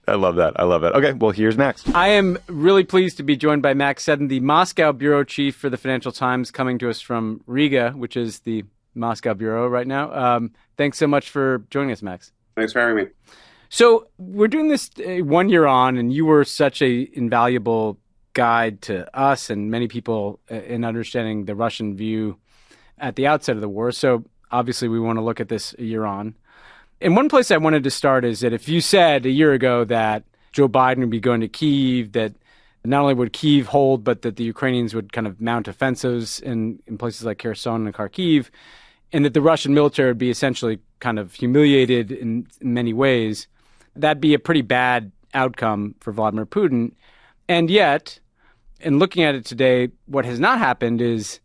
Speaker 1: I love that. Okay, well, here's Max.
Speaker 3: I am really pleased to be joined by Max Seddon, the Moscow bureau chief for the Financial Times, coming to us from Riga, which is the Moscow bureau right now. Thanks so much for joining us, Max.
Speaker 7: Thanks for having me.
Speaker 3: So we're doing this 1 year on, and you were such a invaluable guide to us and many people in understanding the Russian view at the outset of the war. So obviously we want to look at this a year on. And one place I wanted to start is that if you said a year ago that Joe Biden would be going to Kyiv, that not only would Kyiv hold, but that the Ukrainians would kind of mount offensives in places like Kherson and Kharkiv, and that the Russian military would be essentially kind of humiliated in many ways, that'd be a pretty bad outcome for Vladimir Putin. And yet, in looking at it today, what has not happened is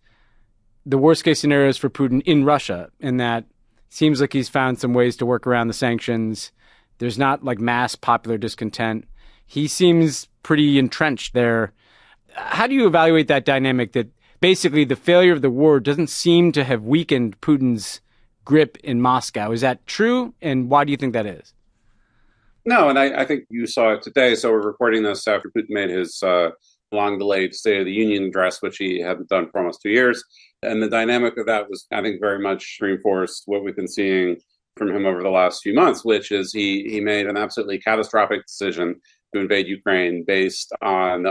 Speaker 3: the worst case scenarios for Putin in Russia, in that seems like he's found some ways to work around the sanctions. There's not like mass popular discontent. He seems pretty entrenched there. How do you evaluate that dynamic that basically the failure of the war doesn't seem to have weakened Putin's grip in Moscow? Is that true? And why do you think that is?
Speaker 7: No, and I think you saw it today. So we're recording this after Putin made his long-delayed State of the Union address, which he hadn't done for almost 2 years. And the dynamic of that was, I think, very much reinforced what we've been seeing from him over the last few months, which is he made an absolutely catastrophic decision to invade Ukraine based on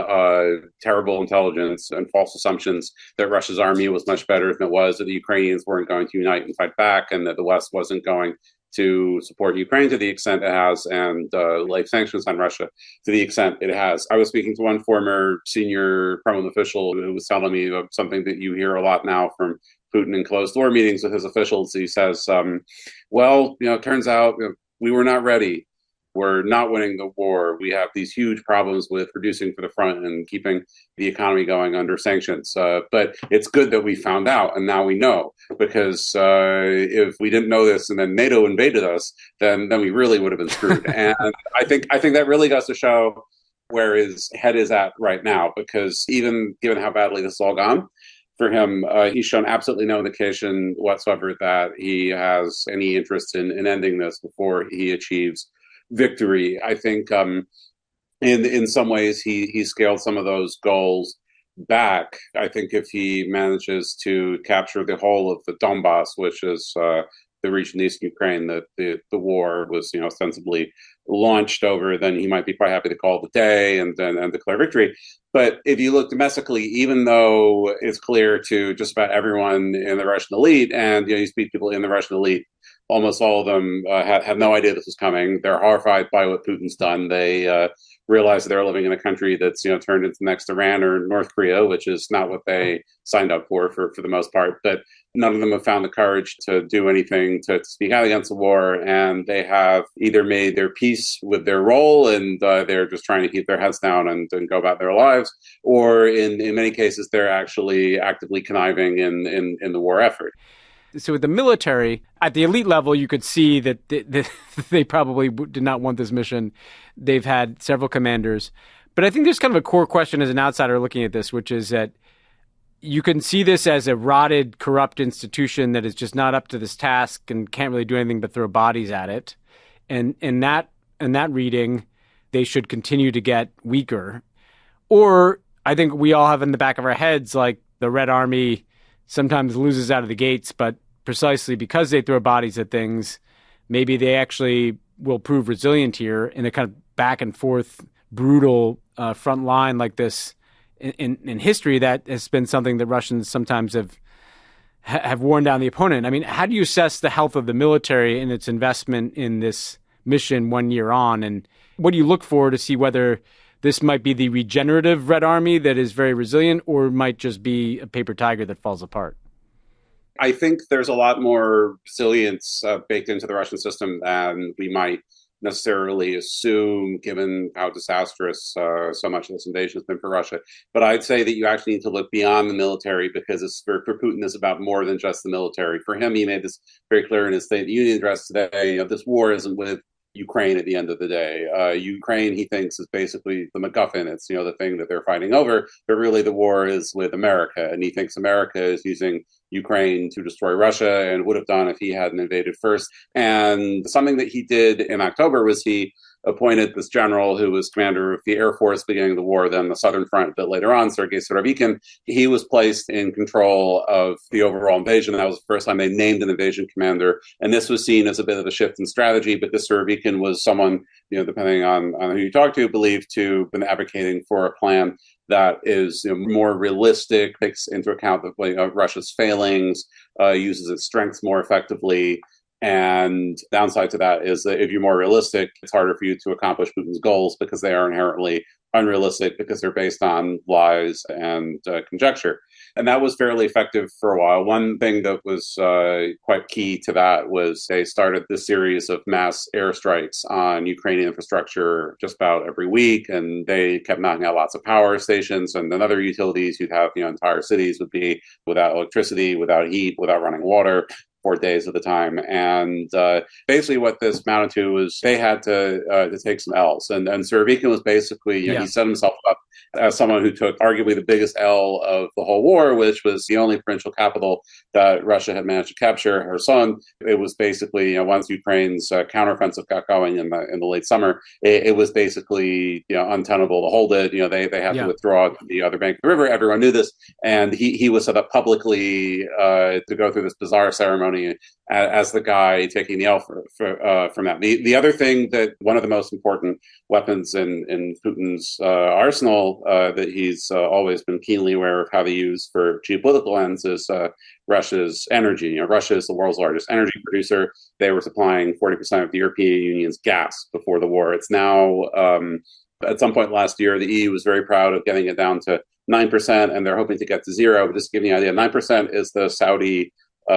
Speaker 7: terrible intelligence and false assumptions that Russia's army was much better than it was, that the Ukrainians weren't going to unite and fight back, and that the West wasn't going to support Ukraine to the extent it has, and lay sanctions on Russia to the extent it has. I was speaking to one former senior Kremlin official who was telling me of something that you hear a lot now from Putin in closed-door meetings with his officials. He says, it turns out we were not ready. We're not winning the war. We have these huge problems with producing for the front and keeping the economy going under sanctions. But it's good that we found out, and now we know, because if we didn't know this and then NATO invaded us, then we really would have been screwed. And I think that really goes to show where his head is at right now, because even given how badly this has all gone for him, he's shown absolutely no indication whatsoever that he has any interest in ending this before he achieves victory. I think in some ways he scaled some of those goals back. I think if he manages to capture the whole of the Donbass, which is the region in eastern Ukraine that the war was ostensibly launched over, then he might be quite happy to call it a day and declare victory. But if you look domestically, even though it's clear to just about everyone in the Russian elite, and you speak to people in the Russian elite, almost all of them have no idea this was coming. They're horrified by what Putin's done. They realize they're living in a country that's turned into next Iran or North Korea, which is not what they signed up for the most part. But none of them have found the courage to do anything to speak out against the war, and they have either made their peace with their role and they're just trying to keep their heads down and go about their lives, or in many cases they're actually actively conniving in the war effort.
Speaker 8: So with the military, at the elite level, you could see that they probably did not want this mission. They've had several commanders. But I think there's kind of a core question as an outsider looking at this, which is that you can see this as a rotted, corrupt institution that is just not up to this task and can't really do anything but throw bodies at it. And in that reading, they should continue to get weaker. Or I think we all have in the back of our heads, like the Red Army sometimes loses out of the gates, but precisely because they throw bodies at things, maybe they actually will prove resilient here in a kind of back and forth, brutal front line like this in history. That has been something that Russians sometimes have worn down the opponent. I mean, how do you assess the health of the military and its investment in this mission 1 year on? And what do you look for to see whether this might be the regenerative Red Army that is very resilient, or might just be a paper tiger that falls apart?
Speaker 7: I think there's a lot more resilience baked into the Russian system than we might necessarily assume, given how disastrous so much of this invasion has been for Russia. But I'd say that you actually need to look beyond the military, because for Putin, is about more than just the military. For him, he made this very clear in his State of the Union address today. This war isn't with Ukraine at the end of the day. Ukraine, he thinks, is basically the MacGuffin. It's, the thing that they're fighting over, but really the war is with America. And he thinks America is using Ukraine to destroy Russia, and would have done if he hadn't invaded first. And something that he did in October was he appointed this general who was commander of the Air Force beginning of the war, then the Southern Front a bit later on, Sergei Surovikin. He was placed in control of the overall invasion. That was the first time they named an invasion commander. And this was seen as a bit of a shift in strategy. But this Surovikin was someone, depending on who you talk to, believed to have been advocating for a plan that is more realistic, takes into account Russia's failings, uses its strengths more effectively. And downside to that is that if you're more realistic, it's harder for you to accomplish Putin's goals, because they are inherently unrealistic, because they're based on lies and conjecture. And that was fairly effective for a while. One thing that was quite key to that was they started this series of mass airstrikes on Ukrainian infrastructure just about every week, and they kept knocking out lots of power stations and then other utilities. You'd have entire cities would be without electricity, without heat, without running water for days at a time. And basically what this amounted to was they had to take some L's. And Surovikin was basically, he set himself up as someone who took arguably the biggest L of the whole war, which was the only provincial capital that Russia had managed to capture, Kherson. It was basically, once Ukraine's counteroffensive got going in the late summer, it was basically untenable to hold it. They had to withdraw to the other bank of the river. Everyone knew this. And he was set up publicly to go through this bizarre ceremony as the guy taking the L from that. The other thing, that one of the most important weapons in Putin's arsenal that he's always been keenly aware of how to use for geopolitical ends is Russia's energy. Russia is the world's largest energy producer. They were supplying 40% of the European Union's gas before the war. It's now, at some point last year, the EU was very proud of getting it down to 9%, and they're hoping to get to zero. But just to give you an idea, 9% is the Saudi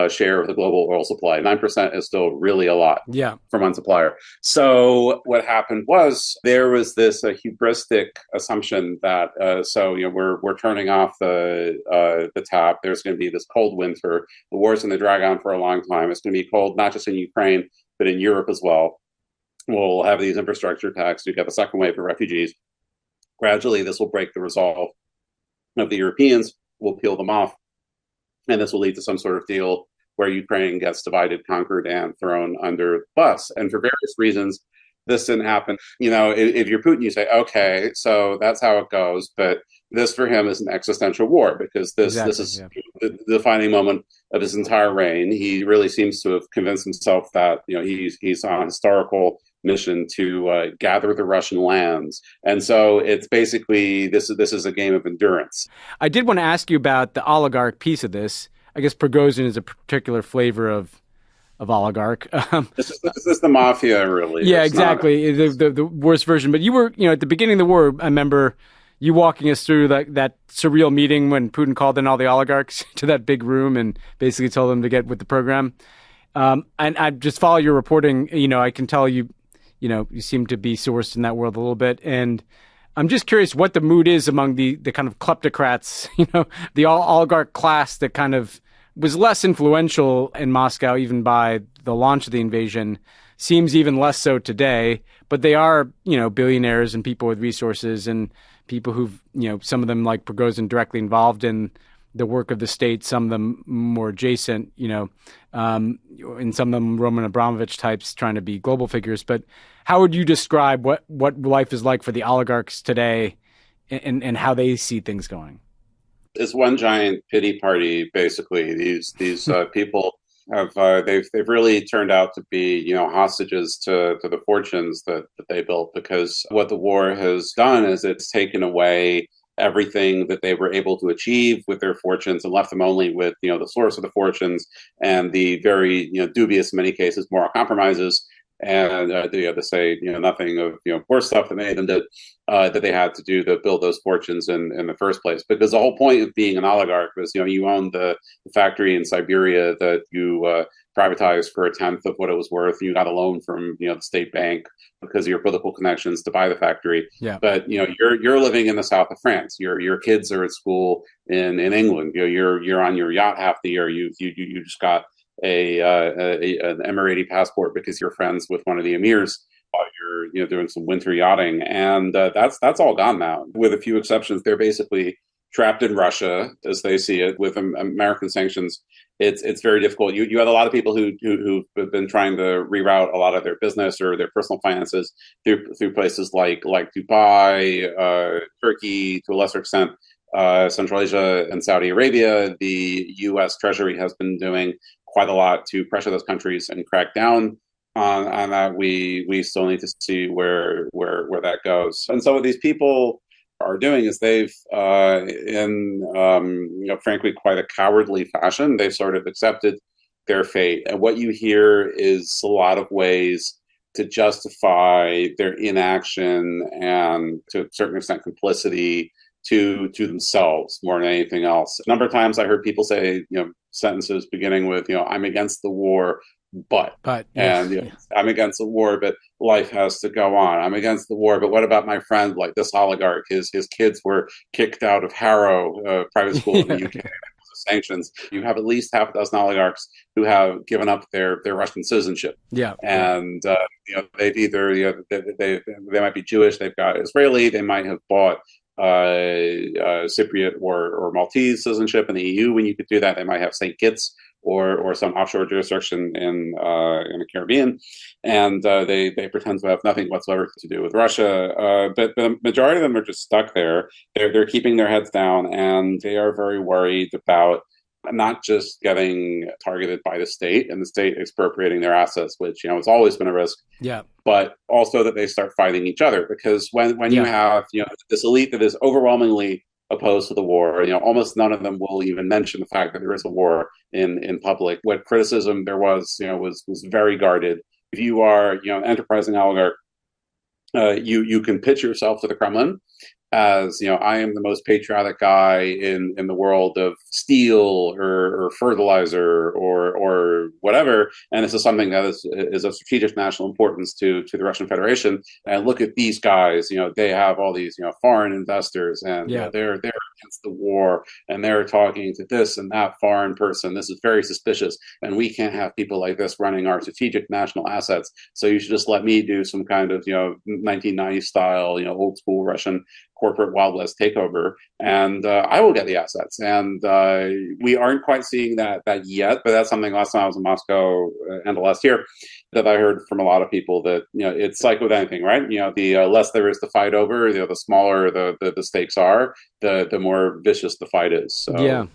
Speaker 7: share of the global oil supply. 9% is still really a lot from one supplier. So what happened was there was this hubristic assumption that we're turning off the tap. There's going to be this cold winter. The war's going to drag on for a long time. It's going to be cold not just in Ukraine but in Europe as well. We'll have these infrastructure attacks. You get the second wave of refugees. Gradually, this will break the resolve of the Europeans. We'll peel them off. And this will lead to some sort of deal where Ukraine gets divided, conquered, and thrown under the bus. And for various reasons, this didn't happen. If you're Putin, you say, okay, so that's how it goes. But this for him is an existential war, because this is the defining moment of his entire reign. He really seems to have convinced himself that he's on a historical mission to gather the Russian lands. And so it's basically this is a game of endurance.
Speaker 8: I did want to ask you about the oligarch piece of this. I guess Prigozhin is a particular flavor of oligarch.
Speaker 7: This is the mafia, really.
Speaker 8: Yeah,
Speaker 7: it's
Speaker 8: exactly. The worst version. But you were, at the beginning of the war, I remember you walking us through that surreal meeting when Putin called in all the oligarchs to that big room and basically told them to get with the program. And I just follow your reporting. I can tell you seem to be sourced in that world a little bit. And I'm just curious what the mood is among the kind of kleptocrats, the oligarch class that kind of was less influential in Moscow even by the launch of the invasion, seems even less so today. But they are, billionaires and people with resources and people who've, some of them like Prigozhin directly involved in the work of the state, some of them more adjacent, and some of them Roman Abramovich types trying to be global figures. But how would you describe what life is like for the oligarchs today and how they see things going?
Speaker 7: It's one giant pity party, basically. These people have they've really turned out to be hostages to the fortunes that they built, because what the war has done is it's taken away everything that they were able to achieve with their fortunes and left them only with the source of the fortunes and the very dubious, in many cases, moral compromises. And they say nothing of worse stuff that many of them did that they had to do to build those fortunes in the first place. Because the whole point of being an oligarch was you owned the factory in Siberia that you privatized for a tenth of what it was worth. You got a loan from the state bank because of your political connections to buy the factory.
Speaker 8: Yeah.
Speaker 7: But you're living in the south of France. Your kids are at school in England. You're on your yacht half the year. You just got an Emirati passport because you're friends with one of the emirs while you're doing some winter yachting, and that's all gone now. With a few exceptions, they're basically trapped in Russia as they see it. With American sanctions, it's very difficult. You had a lot of people who've been trying to reroute a lot of their business or their personal finances through places like Dubai, Turkey, to a lesser extent, Central Asia and Saudi Arabia. The U.S. Treasury has been doing quite a lot to pressure those countries and crack down on that. We still need to see where that goes. And so what these people are doing is they've, frankly, quite a cowardly fashion, they've sort of accepted their fate. And what you hear is a lot of ways to justify their inaction and, to a certain extent, complicity to themselves more than anything else. A number of times I heard people say, sentences beginning with, I'm against the war, but I'm against the war, but life has to go on. I'm against the war, but what about my friend, like this oligarch? His kids were kicked out of Harrow private school in the UK. Sanctions. You have at least half a dozen oligarchs who have given up their Russian citizenship.
Speaker 8: Yeah,
Speaker 7: and they've either they might be Jewish, they've got Israeli, they might have bought Cypriot or Maltese citizenship in the EU. When you could do that, they might have St. Kitts or some offshore jurisdiction in the Caribbean, and they pretend to have nothing whatsoever to do with Russia. But the majority of them are just stuck there. They're keeping their heads down, and they are very worried about not just getting targeted by the state and the state expropriating their assets, which has always been a risk.
Speaker 8: Yeah.
Speaker 7: But also that they start fighting each other, because when you have this elite that is overwhelmingly opposed to the war, almost none of them will even mention the fact that there is a war in public. What criticism there was very guarded. If you are an enterprising oligarch, you can pitch yourself to the Kremlin as I am the most patriotic guy in the world of steel or fertilizer or whatever, and this is something that is of strategic national importance to the Russian Federation. And look at these guys, they have all these foreign investors, and they're against the war, and they're talking to this and that foreign person. This is very suspicious, and we can't have people like this running our strategic national assets. So you should just let me do some kind of 1990s style old school Russian corporate Wild West takeover, and I will get the assets. And we aren't quite seeing that yet, but that's something last time I was in Moscow end of last year that I heard from a lot of people, that it's like with anything, right? The less there is to fight over, the smaller the stakes are, the more vicious the fight is. So,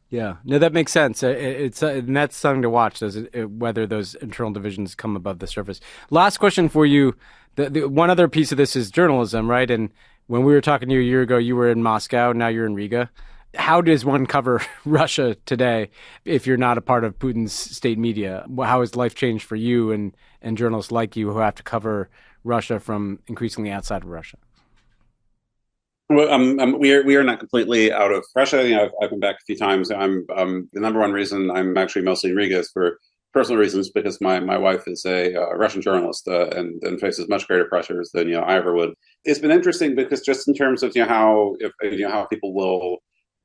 Speaker 8: yeah, no, that makes sense. It's and that's something to watch, whether those internal divisions come above the surface. Last question for you. The one other piece of this is journalism, right? And when we were talking to you a year ago, you were in Moscow. Now you're in Riga. How does one cover Russia today if you're not a part of Putin's state media? How has life changed for you and journalists like you who have to cover Russia from increasingly outside of Russia?
Speaker 7: Well, we are not completely out of Russia. I've been back a few times. I'm the number one reason I'm actually mostly in Riga is for personal reasons, because my wife is a Russian journalist and faces much greater pressures than I ever would. It's been interesting because just in terms of how people will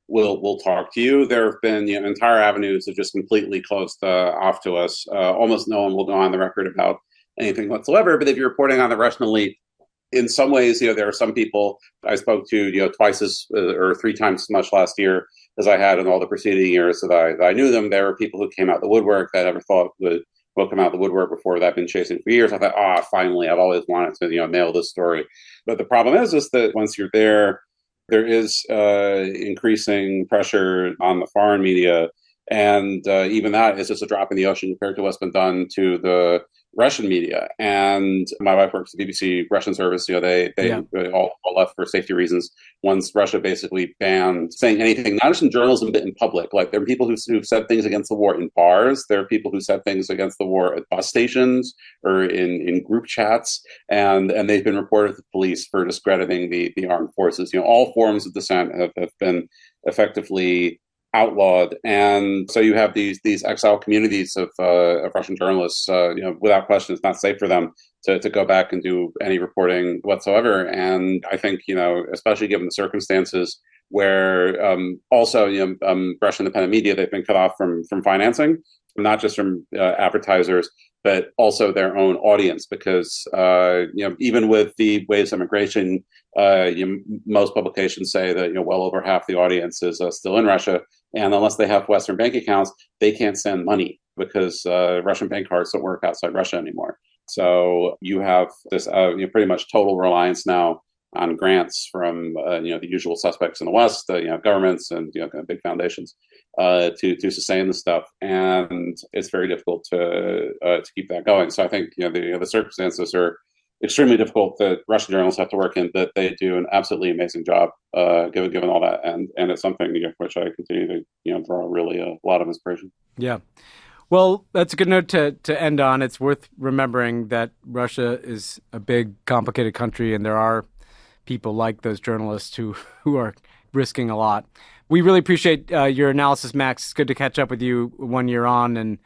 Speaker 7: will talk to you. There have been entire avenues that just completely closed off to us. Almost no one will go on the record about anything whatsoever. But if you're reporting on the Russian elite, in some ways, there are some people I spoke to, twice as or 3 times as much last year as I had in all the preceding years that I knew them. There were people who came out the woodwork that I never thought will come out the woodwork before, that I've been chasing for years. I thought, finally, I've always wanted to, nail this story. But the problem is that once you're there is increasing pressure on the foreign media. And even that is just a drop in the ocean compared to what's been done to the Russian media. And my wife works at the BBC Russian service. They all left for safety reasons once Russia basically banned saying anything, not just in journalism, but in public. Like, there are people who've said things against the war in bars. There are people who said things against the war at bus stations or in group chats. And they've been reported to the police for discrediting the armed forces. All forms of dissent have been effectively outlawed, and so you have these exile communities of Russian journalists. Without question, it's not safe for them to go back and do any reporting whatsoever. And I think especially given the circumstances where also Russian independent media, they've been cut off from financing, not just from advertisers, but also their own audience, because even with the waves of immigration, most publications say that well over half the audience is still in Russia, and unless they have Western bank accounts, they can't send money because Russian bank cards don't work outside Russia anymore. So you have this pretty much total reliance now on grants from the usual suspects in the West, governments and big foundations to sustain the stuff, and it's very difficult to keep that going. So I think the circumstances are extremely difficult that Russian journalists have to work in, but they do an absolutely amazing job given all that, and it's something which I continue to draw really a lot of inspiration.
Speaker 8: Yeah. Well, that's a good note to end on. It's worth remembering that Russia is a big, complicated country, and there are people like those journalists who are risking a lot. We really appreciate your analysis, Max. It's good to catch up with you 1 year on, and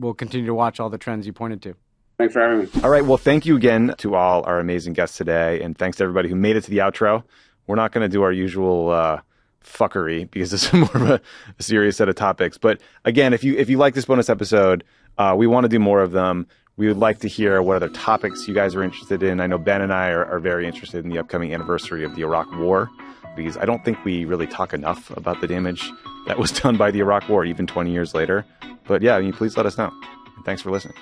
Speaker 8: we'll continue to watch all the trends you pointed to.
Speaker 7: Thanks for having me.
Speaker 1: All right. Well, thank you again to all our amazing guests today. And thanks to everybody who made it to the outro. We're not going to do our usual fuckery because this is more of a serious set of topics. But again, if you like this bonus episode, we want to do more of them. We would like to hear what other topics you guys are interested in. I know Ben and I are very interested in the upcoming anniversary of the Iraq War, because I don't think we really talk enough about the damage that was done by the Iraq War, even 20 years later. But yeah, please let us know. And thanks for listening.